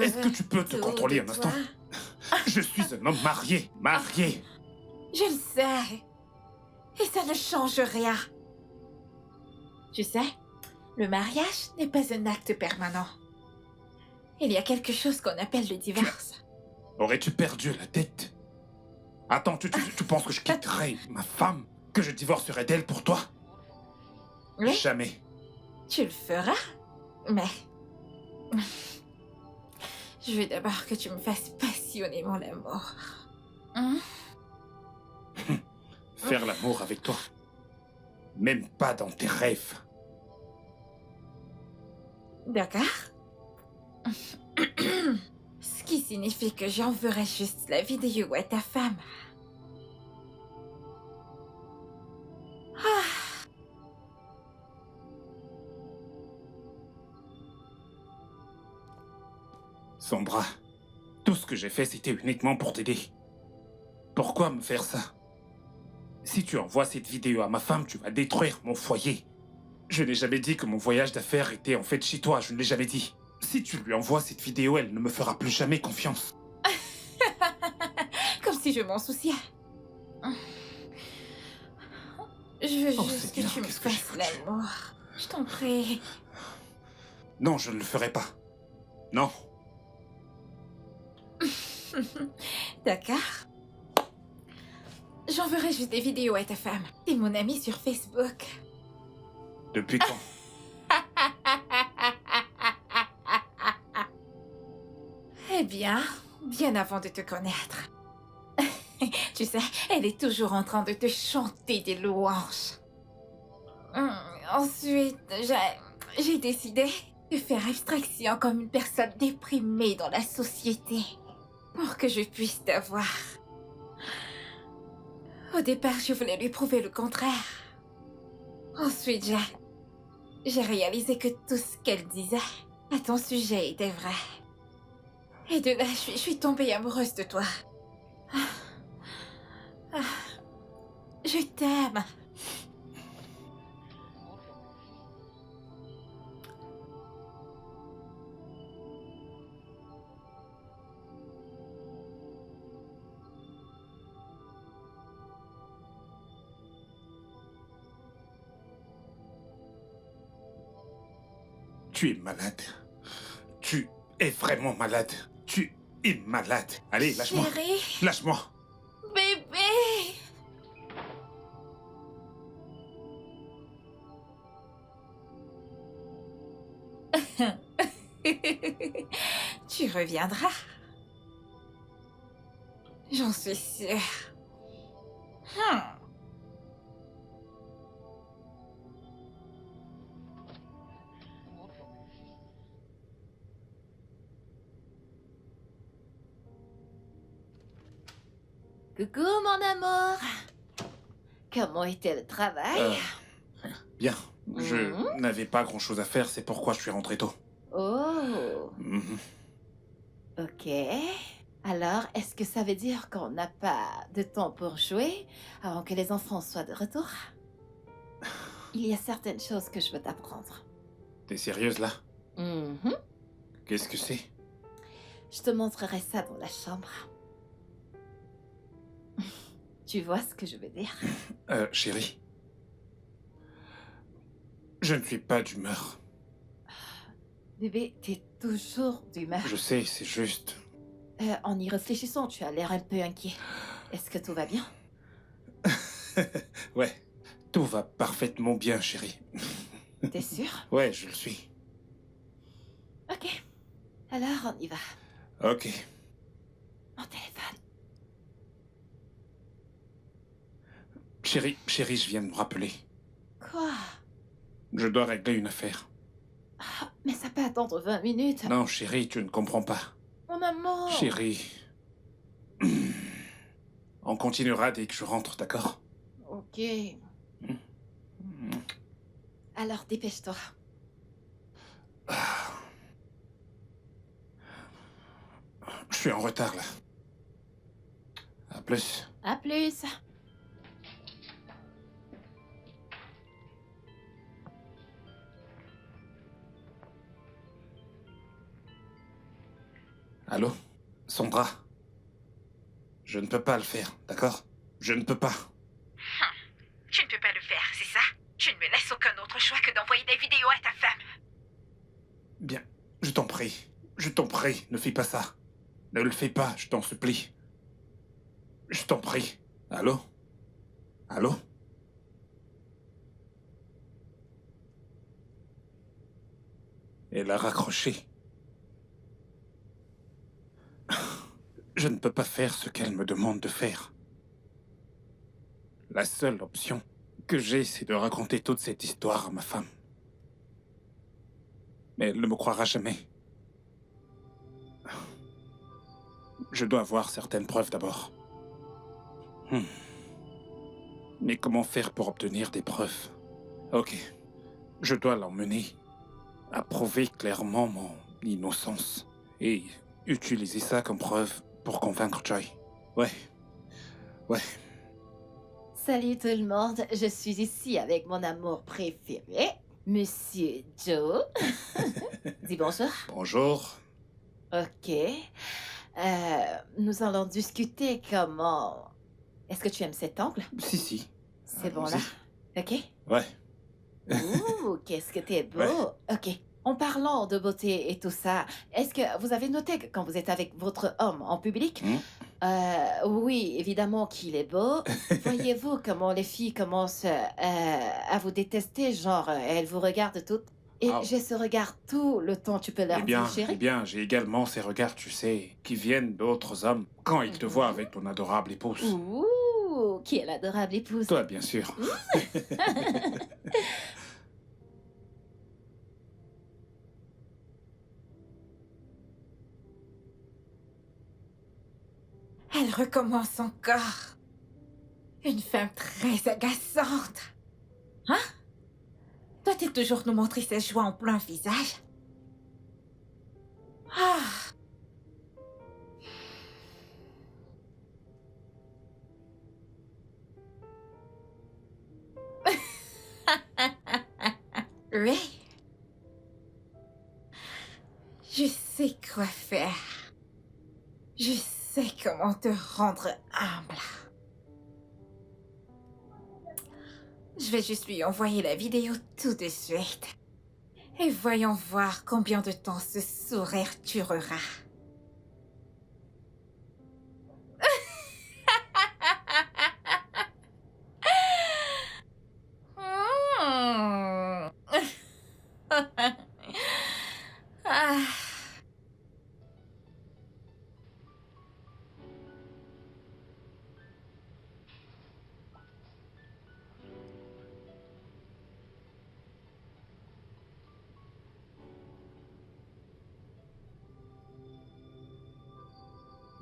Est-ce que tu peux te Tout contrôler de un instant? toi. Je suis un homme marié. Je le sais. Et ça ne change rien. Tu sais, le mariage n'est pas un acte permanent. Il y a quelque chose qu'on appelle le divorce. Aurais-tu perdu la tête? Attends, tu penses que je quitterais ma femme? Que je divorcerais d'elle pour toi? Oui, Jamais. tu le feras, mais... Je veux d'abord que tu me fasses passionnément l'amour. Hein? Faire l'amour avec toi. Même pas dans tes rêves. D'accord. Ce qui signifie que j'enverrai juste la vidéo à ta femme. Ah. Sandra, tout ce que j'ai fait, c'était uniquement pour t'aider. Pourquoi me faire ça? Si tu envoies cette vidéo à ma femme, tu vas détruire mon foyer. Je n'ai jamais dit que mon voyage d'affaires était en fait chez toi, je ne l'ai jamais dit. Si tu lui envoies cette vidéo, elle ne me fera plus jamais confiance. Comme si je m'en souciais. Je veux Oh, juste Seigneur, que tu me qu'est-ce que j'ai fasses foutu? l'amour. Je t'en prie. Non, je ne le ferai pas. Non. D'accord. J'enverrai juste des vidéos à ta femme. T'es mon amie sur Facebook. Depuis quand? Eh bien, bien avant de te connaître. Tu sais, elle est toujours en train de te chanter des louanges. Ensuite, j'ai décidé de faire abstraction comme une personne déprimée dans la société pour que je puisse t'avoir. Au départ, je voulais lui prouver le contraire. Ensuite, j'ai réalisé que tout ce qu'elle disait à ton sujet était vrai. Et de là, je suis tombée amoureuse de toi. Je t'aime. Tu es malade. Tu es vraiment malade. Tu es malade. Allez, lâche-moi. Chérie, Lâche-moi. bébé. Tu reviendras. J'en suis sûre. Hmm. Coucou, mon amour. Comment était le travail? Bien. Je Mhm. n'avais pas grand-chose à faire, c'est pourquoi je suis rentré tôt. Oh, Mhm. ok. Alors, est-ce que ça veut dire qu'on n'a pas de temps pour jouer avant que les enfants soient de retour? Il y a certaines choses que je veux t'apprendre. T'es sérieuse là? Mhm. Qu'est-ce que c'est? Je te montrerai ça dans la chambre. Tu vois ce que je veux dire? Chérie. Je ne suis pas d'humeur. Bébé, t'es toujours d'humeur. Je sais, c'est juste... En y réfléchissant, tu as l'air un peu inquiet. Est-ce que tout va bien? Ouais, tout va parfaitement bien, chérie. T'es sûr? Ouais, je le suis. Ok. Alors, on y va. Ok. Mon téléphone. Chérie, je viens de me rappeler. Quoi? Je dois régler une affaire. Ah, mais ça peut attendre 20 minutes. Non, chérie, tu ne comprends pas. Mon amour. Chérie... On continuera dès que je rentre, d'accord? Ok. Alors, dépêche-toi. Je suis en retard, là. À plus. À plus. Allô? Sandra? Je ne peux pas le faire, d'accord? Je ne peux pas. Tu ne peux pas le faire, c'est ça? Tu ne me laisses aucun autre choix que d'envoyer des vidéos à ta femme. Bien, je t'en prie. Je t'en prie, ne fais pas ça. Ne le fais pas, je t'en supplie. Je t'en prie. Allô? Allô? Elle a raccroché. Je ne peux pas faire ce qu'elle me demande de faire. La seule option que j'ai, c'est de raconter toute cette histoire à ma femme. Mais elle ne me croira jamais. Je dois avoir certaines preuves d'abord. Mais comment faire pour obtenir des preuves? Ok. Je dois l'emmener à prouver clairement mon innocence. Et utiliser ça comme preuve pour convaincre Joy. Ouais. Ouais. Salut tout le monde. Je suis ici avec mon amour préféré, Monsieur Joe. Dis bonjour. Bonjour. Ok. Nous allons discuter comment... Est-ce que tu aimes cet angle? Si. C'est bon là? Ok. Ouais. Ouh, qu'est-ce que t'es beau. Ouais. Ok. En parlant de beauté et tout ça, est-ce que vous avez noté que quand vous êtes avec votre homme en public, oui, évidemment qu'il est beau. Voyez-vous comment les filles commencent à vous détester, genre elles vous regardent toutes. Et Ah. j'ai ce regard tout le temps, tu peux leur Eh dire, chérie. bien, j'ai également ces regards, tu sais, qui viennent d'autres hommes quand ils te voient Mhm. avec ton adorable épouse. Ouh, qui est l'adorable épouse. Toi, bien sûr. Elle recommence encore. Une femme très agaçante. Hein? Doit-il toujours nous montrer ses joies en plein visage? Ah! Oui. Je sais quoi faire. Je sais comment te rendre humble. Je vais juste lui envoyer la vidéo tout de suite. Et voyons voir combien de temps ce sourire durera. Ah.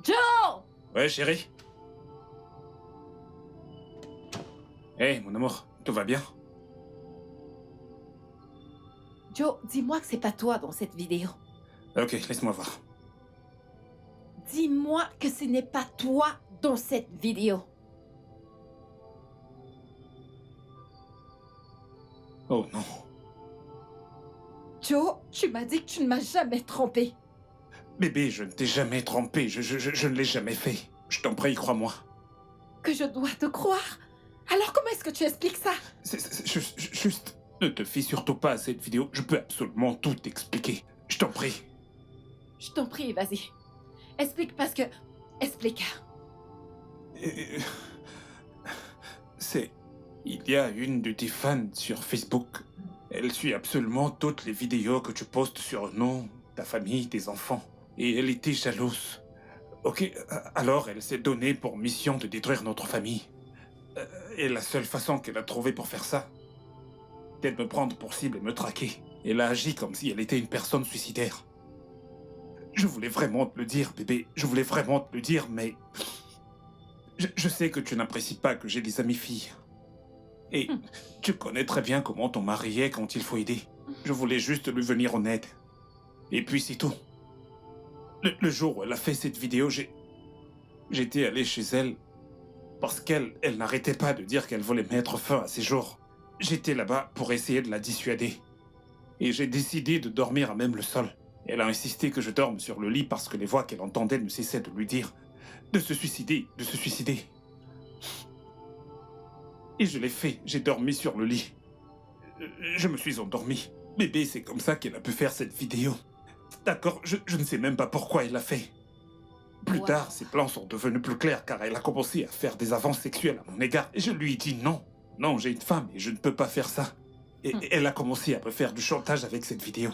Joe! Ouais, chérie. Hé, mon amour, tout va bien? Joe, dis-moi que c'est pas toi dans cette vidéo. Ok, laisse-moi voir. Dis-moi que ce n'est pas toi dans cette vidéo. Oh non. Joe, tu m'as dit que tu ne m'as jamais trompé. Bébé, je ne t'ai jamais trompé. Je ne l'ai jamais fait. Je t'en prie, crois-moi. Que je dois te croire? Alors comment est-ce que tu expliques ça? Juste, ne te fie surtout pas à cette vidéo. Je peux absolument tout t'expliquer. Je t'en prie. Je t'en prie, vas-y. Explique parce que... Explique. Euh, C'est... Il y a une de tes fans sur Facebook. Elle suit absolument toutes les vidéos que tu postes sur nous, ta famille, tes enfants. Et elle était jalouse. Ok, alors elle s'est donnée pour mission de détruire notre famille. Et la seule façon qu'elle a trouvée pour faire ça, c'est de me prendre pour cible et me traquer. Elle a agi comme si elle était une personne suicidaire. Je voulais vraiment te le dire, bébé. Je voulais vraiment te le dire, mais... Je sais que tu n'apprécies pas que j'ai des amis filles. Et tu connais très bien comment ton mari est quand il faut aider. Je voulais juste lui venir en aide. Et puis c'est tout. Le jour où elle a fait cette vidéo, j'étais allé chez elle parce qu'elle n'arrêtait pas de dire qu'elle voulait mettre fin à ses jours. J'étais là-bas pour essayer de la dissuader. Et j'ai décidé de dormir à même le sol. Elle a insisté que je dorme sur le lit parce que les voix qu'elle entendait ne cessaient de lui dire de se suicider, de se suicider. Et je l'ai fait, j'ai dormi sur le lit. Je me suis endormi. Bébé, c'est comme ça qu'elle a pu faire cette vidéo. D'accord, je ne sais même pas pourquoi elle l'a fait. Plus Wow. tard, ses plans sont devenus plus clairs car elle a commencé à faire des avances sexuelles à mon égard. Et je lui ai dit non. Non, j'ai une femme et je ne peux pas faire ça. Et elle a commencé à me faire du chantage avec cette vidéo.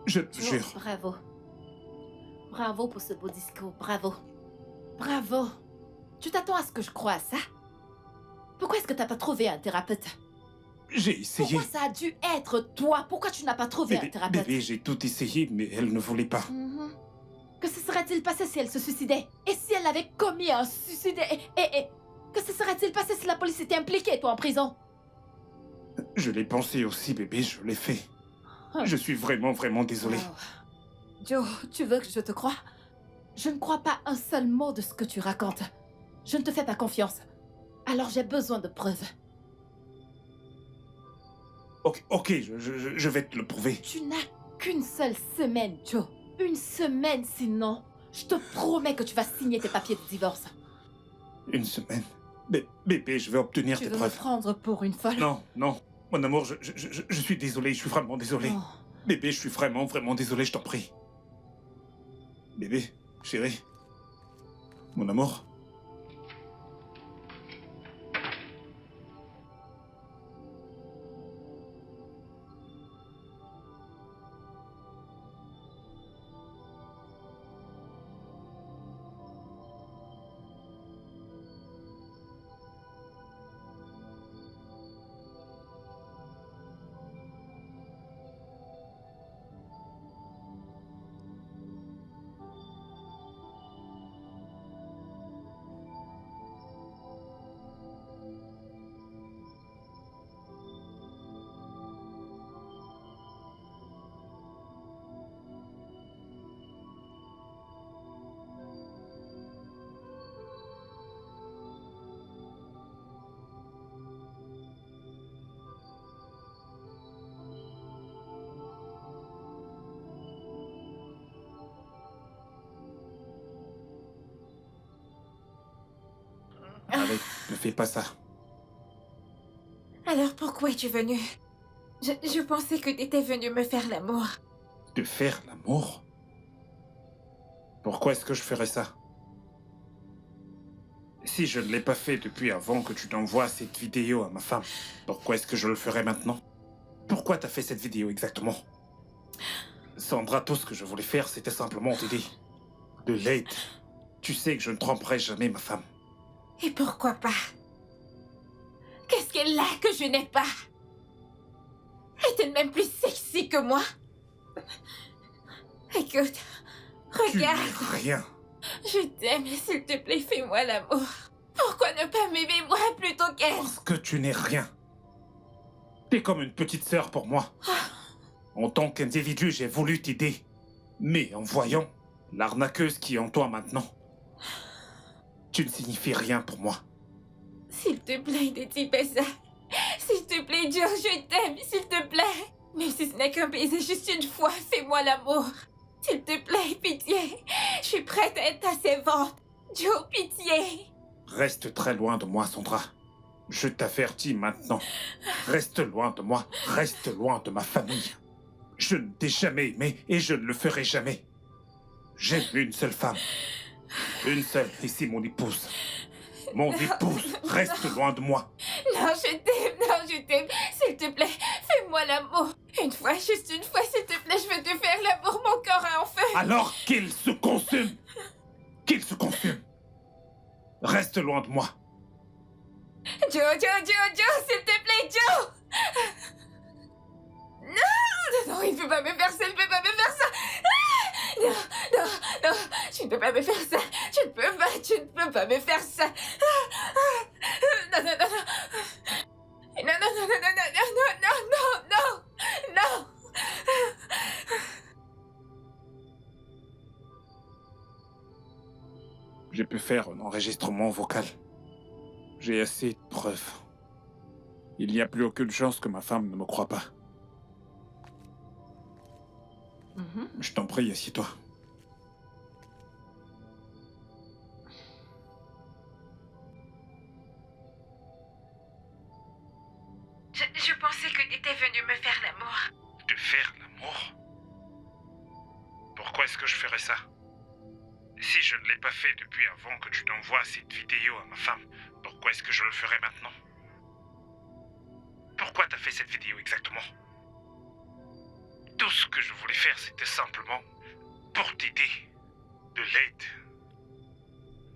Je te Joe, jure. bravo. Bravo pour ce beau discours, bravo. Bravo. Tu t'attends à ce que je croie à ça? Pourquoi est-ce que t'as pas trouvé un thérapeute? J'ai essayé. Pourquoi ça a dû être toi? Pourquoi tu n'as pas trouvé un thérapeute? Bébé, j'ai tout essayé, mais elle ne voulait pas. Mhm. Que se serait-il passé si elle se suicidait? Et si elle avait commis un suicide? Et que se serait-il passé si la police était impliquée, toi, en prison? Je l'ai pensé aussi, bébé, je l'ai fait. Je suis vraiment, vraiment désolé. Oh. Joe, tu veux que je te croie? Je ne crois pas un seul mot de ce que tu racontes. Je ne te fais pas confiance. Alors j'ai besoin de preuves. Ok, je vais te le prouver. Tu n'as qu'une seule semaine, Joe. Une semaine, sinon, je te promets que tu vas signer tes papiers de divorce. Une semaine. Bébé, je vais obtenir Tu tes veux me preuves. prendre pour une folle? Non, non. Mon amour, je suis désolé, je suis vraiment désolé. Oh. Bébé, je suis vraiment, vraiment désolé, je t'en prie. Bébé, chérie. Mon amour. Ne fais pas ça. Alors pourquoi es-tu venu? Je pensais que t'étais venu me faire l'amour. De faire l'amour? Pourquoi est-ce que je ferais ça? Si je ne l'ai pas fait depuis avant que tu t'envoies cette vidéo à ma femme, pourquoi est-ce que je le ferais maintenant? Pourquoi t'as fait cette vidéo exactement? Sandra, tout ce que je voulais faire, c'était simplement t'aider. De l'aide. Tu sais que je ne tromperai jamais ma femme. Et pourquoi pas? Qu'est-ce qu'elle a que je n'ai pas? Est-elle même plus sexy que moi? Écoute, Tu regarde. n'es rien. Je t'aime, s'il te plaît, fais-moi l'amour. Pourquoi ne pas m'aimer moi plutôt qu'elle? Parce que tu n'es rien. T'es comme une petite sœur pour moi. En tant qu'individu, j'ai voulu t'aider. Mais en voyant l'arnaqueuse qui est en toi maintenant, tu ne signifies rien pour moi. S'il te plaît, ne dis pas ça. S'il te plaît, Joe, je t'aime, s'il te plaît. Même si ce n'est qu'un baiser juste une fois, fais-moi l'amour. S'il te plaît, pitié. Je suis prête à être ta servante. Joe, pitié. Reste très loin de moi, Sandra. Je t'avertis maintenant. Reste loin de moi. Reste loin de ma famille. Je ne t'ai jamais aimé et je ne le ferai jamais. J'aime une seule femme. Une seule, et c'est mon épouse. Mon épouse, reste loin de moi. Non, je t'aime, s'il te plaît, fais-moi l'amour. Une fois, juste une fois, s'il te plaît, je veux te faire l'amour, mon corps est en feu. Alors qu'il se consume. Qu'il se consume. Reste loin de moi. Joe, s'il te plaît, Joe. Non, il ne peut pas me faire ça, il ne peut pas me faire ça. Non, tu ne peux pas me faire ça. Tu ne peux pas me faire ça. Non. Non. J'ai pu faire un enregistrement vocal. J'ai assez de preuves. Il n'y a plus aucune chance que ma femme ne me croie pas. Je t'en prie, assieds-toi. Je pensais que tu étais venu me faire l'amour. De faire l'amour? Pourquoi est-ce que je ferais ça? Si je ne l'ai pas fait depuis avant que tu t'envoies cette vidéo à ma femme, pourquoi est-ce que je le ferais maintenant? Pourquoi t'as fait cette vidéo exactement? Tout ce que je voulais faire, c'était simplement pour t'aider. De l'aide.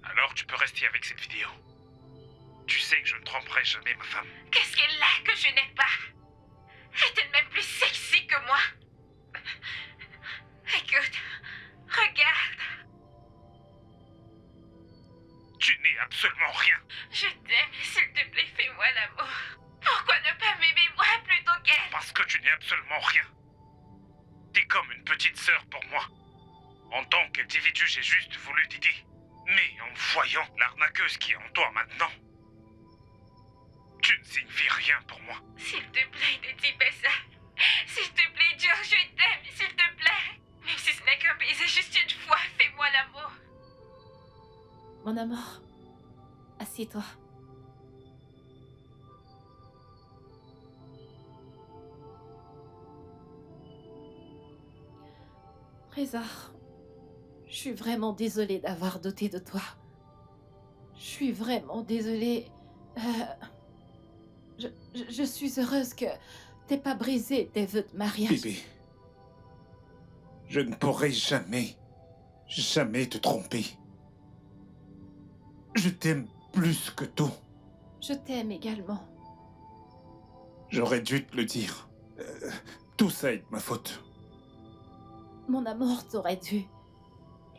Alors tu peux rester avec cette vidéo. Tu sais que je ne tromperai jamais ma femme. Qu'est-ce qu'elle a que je n'ai pas? Est-elle même plus sexy que moi? Écoute, regarde. Tu n'es absolument rien. Je t'aime, s'il te plaît, fais-moi l'amour. Pourquoi ne pas m'aimer moi plutôt qu'elle? Parce que tu n'es absolument rien. T'es comme une petite sœur pour moi. En tant qu'individu, j'ai juste voulu t'aider. Mais en voyant l'arnaqueuse qui est en toi maintenant, tu ne signifies rien pour moi. S'il te plaît, ne dis pas ça. S'il te plaît, Joe, je t'aime, s'il te plaît. Même si ce n'est qu'un baiser juste une fois, fais-moi l'amour. Mon amour, assieds-toi. Reza, je suis vraiment désolée d'avoir douté de toi. Je suis vraiment désolée. Je suis heureuse que t'aies pas brisé tes vœux de mariage. Bébé, je ne pourrai jamais te tromper. Je t'aime plus que tout. Je t'aime également. J'aurais dû te le dire. Tout ça est de ma faute. Mon amour, t'aurais dû.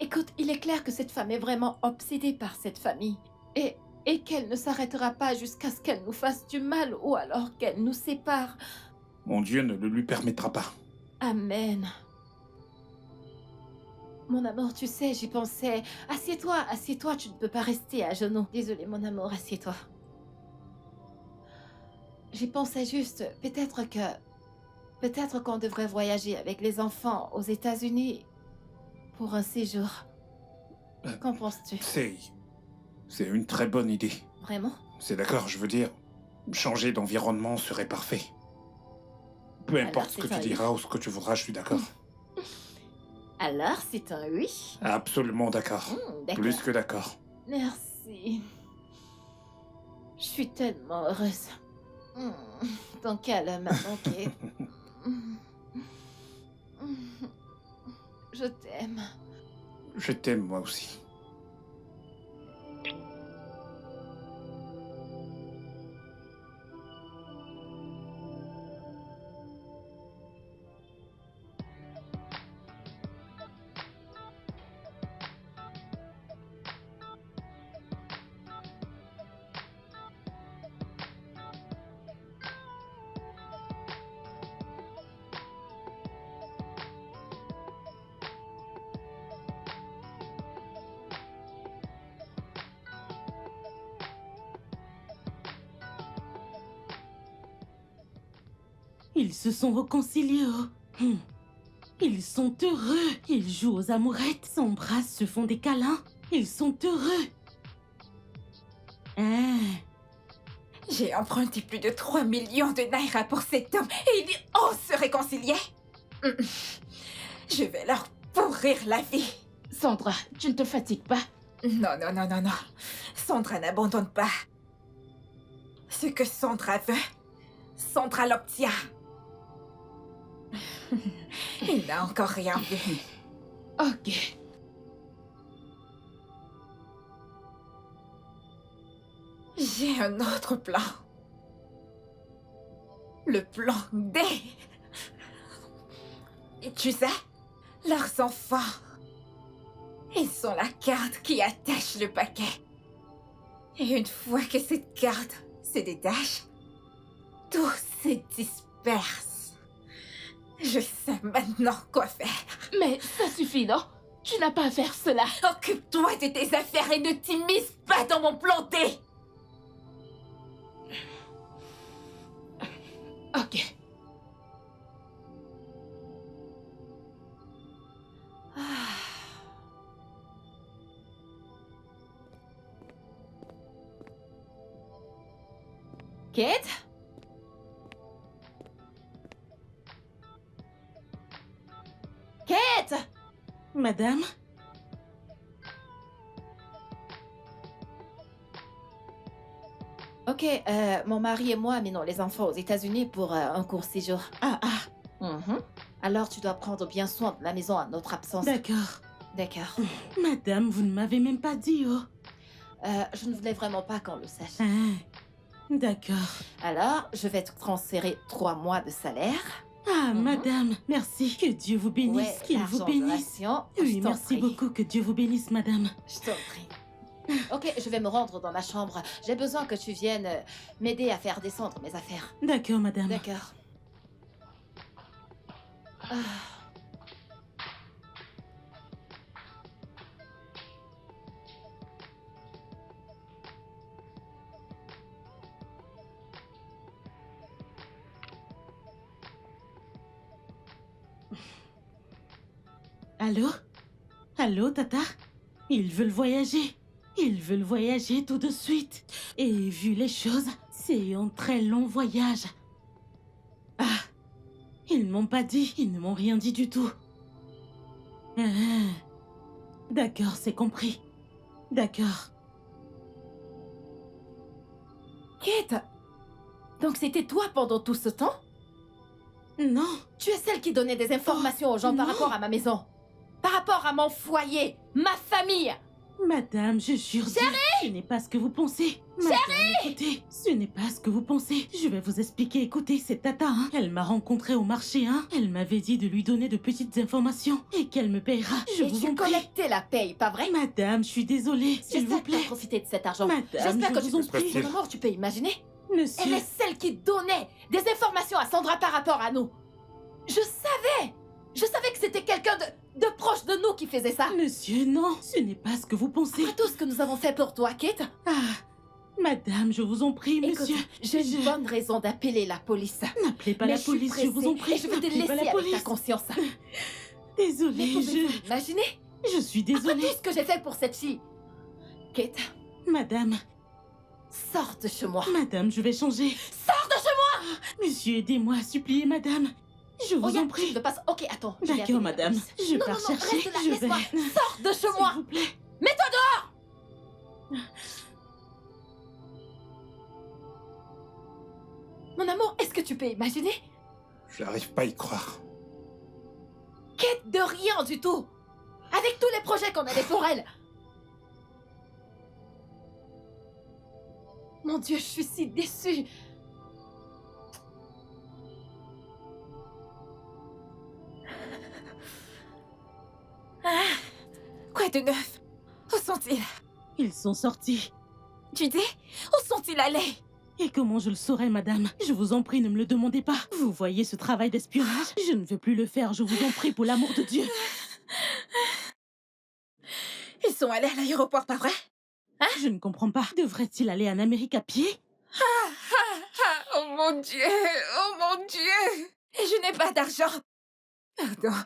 Écoute, il est clair que cette femme est vraiment obsédée par cette famille. Et qu'elle ne s'arrêtera pas jusqu'à ce qu'elle nous fasse du mal ou alors qu'elle nous sépare. Mon Dieu ne le lui permettra pas. Amen. Mon amour, tu sais, j'y pensais. Assieds-toi, tu ne peux pas rester à genoux. Désolée, mon amour, assieds-toi. J'y pensais juste, peut-être qu'on devrait voyager avec les enfants aux États-Unis pour un séjour. Qu'en penses-tu? C'est une très bonne idée. Vraiment? C'est d'accord, je veux dire, changer d'environnement serait parfait. Peu Alors, importe ce que c'est tu un diras ou ce que tu voudras, je suis d'accord. Alors, c'est un oui? Absolument d'accord. D'accord. Plus que d'accord. Merci. Je suis tellement heureuse. Ton câlin m'a manqué. Je t'aime. Je t'aime moi aussi. Ils se sont réconciliés. Oh. Ils sont heureux. Ils jouent aux amourettes, s'embrassent, se font des câlins. Ils sont heureux. Ah. J'ai emprunté plus de 3 millions de naira pour cet homme et ils osent se réconcilier. Je vais leur pourrir la vie. Sandra, tu ne te fatigues pas? Non, non, non, non, non. Sandra n'abandonne pas. Ce que Sandra veut, Sandra l'obtient. Il n'a encore rien vu. Ok. J'ai un autre plan. Le plan D. Et tu sais, leurs enfants, ils sont la carte qui attache le paquet. Et une fois que cette carte se détache, tout se disperse. Je sais maintenant quoi faire. Mais ça suffit, non? Tu n'as pas à faire cela. Occupe-toi de tes affaires et ne t'immisce pas dans mon plan D. Ok. Kate? Kate? Madame? Ok, mon mari et moi amenons les enfants aux États-Unis pour un court séjour. Ah, ah, Alors tu dois prendre bien soin de la maison à notre absence. d'accord. D'accord. Madame, vous ne m'avez même pas dit, oh. Je ne voulais vraiment pas qu'on le sache. Ah, d'accord. Alors, je vais te transférer 3 mois de salaire. Ah, Mhm. madame, merci. Que Dieu vous bénisse, Ouais, qu'il vous l'argent de bénisse. ration, je Oui, t'en merci prie. beaucoup. Que Dieu vous bénisse, madame. Je t'en prie. Ok, je vais me rendre dans ma chambre. J'ai besoin que tu viennes m'aider à faire descendre mes affaires. D'accord, madame. D'accord. Ah. Allô? Allô, Tata? Ils veulent voyager. Ils veulent voyager tout de suite. Et vu les choses, c'est un très long voyage. Ah, ils m'ont pas dit, ils ne m'ont rien dit du tout. Ah, d'accord, c'est compris. D'accord. Kate, donc c'était toi pendant tout ce temps? Non, Tu es celle qui donnait des informations aux gens par non. rapport à ma maison. Par rapport à mon foyer, ma famille. madame, je jure. Ce n'est pas ce que vous pensez. Madame, écoutez, ce n'est pas ce que vous pensez. Je vais vous expliquer. Écoutez, c'est Tata, hein. Elle m'a rencontrée au marché, hein. Elle m'avait dit de lui donner de petites informations et qu'elle me paiera. Je Et vous tu en prie. collectais la paye, pas vrai? Madame, je suis désolée, s'il vous J'espère que tu as plaît. profité de cet argent. Madame, J'espère que je tu vous en peux... prie. Pour le moment, tu peux imaginer. Elle Monsieur, est celle qui donnait des informations à Sandra par rapport à nous. Je savais que c'était quelqu'un de proche de nous qui faisait ça. monsieur, non, ce n'est pas ce que vous pensez. Après tout ce que nous avons fait pour toi, Kate, Ah, madame, je vous en prie, écoute, monsieur. j'ai une bonne raison d'appeler la police. N'appelez pas Mais la je suis police, je vous en pressée prie. et je vais te N'appelez laisser pas la avec ta police. conscience. Désolée, Mais pouvez-vous imaginer je suis après désolée. tout ce que j'ai fait pour cette fille? Kate, Madame, Sors de chez moi. Madame, je vais changer. Sors de chez moi. Monsieur, aidez-moi, suppliez, madame. Je vous en Regarde, tu prie. ne veux pas... Ok, attends. je vais appeler D'accord, la madame. police. Je Non, pars non, non, chercher. reste là, Je laisse-moi. vais. Sors de chez S'il moi. vous plaît. Mets-toi dehors. Mon amour, est-ce que tu peux imaginer? J'arrive pas à y croire. Quête de rien du tout. Avec tous les projets qu'on avait pour elle. Mon Dieu, je suis si déçue. Quoi de neuf? Où sont-ils? Ils sont sortis. Tu dis? Où sont-ils allés? Et comment je le saurais, madame? Je vous en prie, ne me le demandez pas. Vous voyez ce travail d'espionnage? Je ne veux plus le faire, je vous en prie, pour l'amour de Dieu. Ils sont allés à l'aéroport, pas vrai? Je ne comprends pas. Devrait-il aller en Amérique à pied? Oh mon Dieu! Oh mon Dieu! Et je n'ai pas d'argent. Pardon.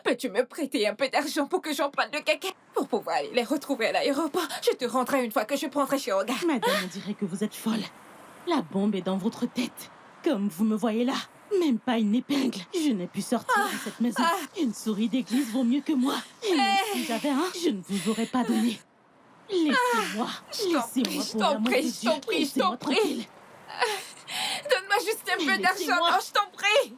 Peux-tu me prêter un peu d'argent pour que j'emprunte le caca? Pour pouvoir aller les retrouver à l'aéroport. Je te rendrai une fois que je prendrai chez Olga. Madame, on dirait que vous êtes folle. La bombe est dans votre tête. Comme vous me voyez là. Même pas une épingle. Je n'ai pu sortir de cette maison. Une souris d'église vaut mieux que moi. Et même si j'avais un, je ne vous aurais pas donné. Laissez-moi. Laissez-moi pour l'amour de Dieu. Je t'en prie. Laissez-moi tranquille. Donne-moi juste un peu d'argent. Laissez-moi. Non, je t'en prie.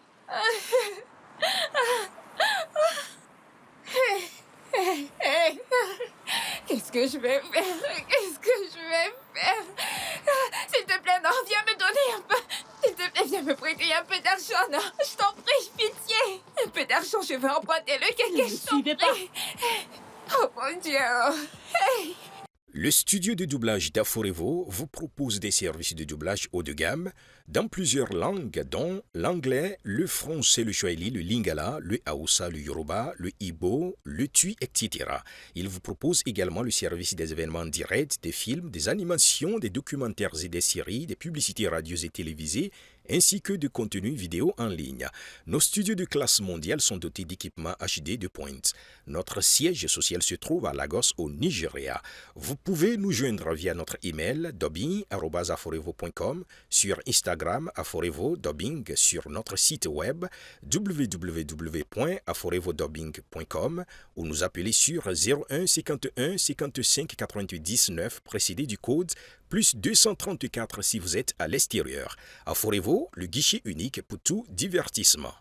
Qu'est-ce que je vais faire? S'il te plaît, non, viens me donner un peu. S'il te plaît, viens me prêter un peu d'argent, non. Je t'en prie, pitié. Un peu d'argent, je veux emprunter le Ne caca, me je t'en suivez pas. prie. Oh mon Dieu. Le studio de doublage d'Aforevo vous propose des services de doublage haut de gamme dans plusieurs langues, dont l'anglais, le français, le swahili, le lingala, le haoussa, le yoruba, le igbo, le tui, etc. Il vous propose également le service des événements directs, des films, des animations, des documentaires et des séries, des publicités radios et télévisées, ainsi que de contenus vidéo en ligne. Nos studios de classe mondiale sont dotés d'équipements HD de pointe. Notre siège social se trouve à Lagos, au Nigeria. Vous pouvez nous joindre via notre email dubbing@aforevo.com, sur Instagram Aforevo Dubbing, sur notre site web www.aforevodubbing.com ou nous appeler sur 01 51 55 99 précédé du code plus 234 si vous êtes à l'extérieur. Aforevo, le guichet unique pour tout divertissement.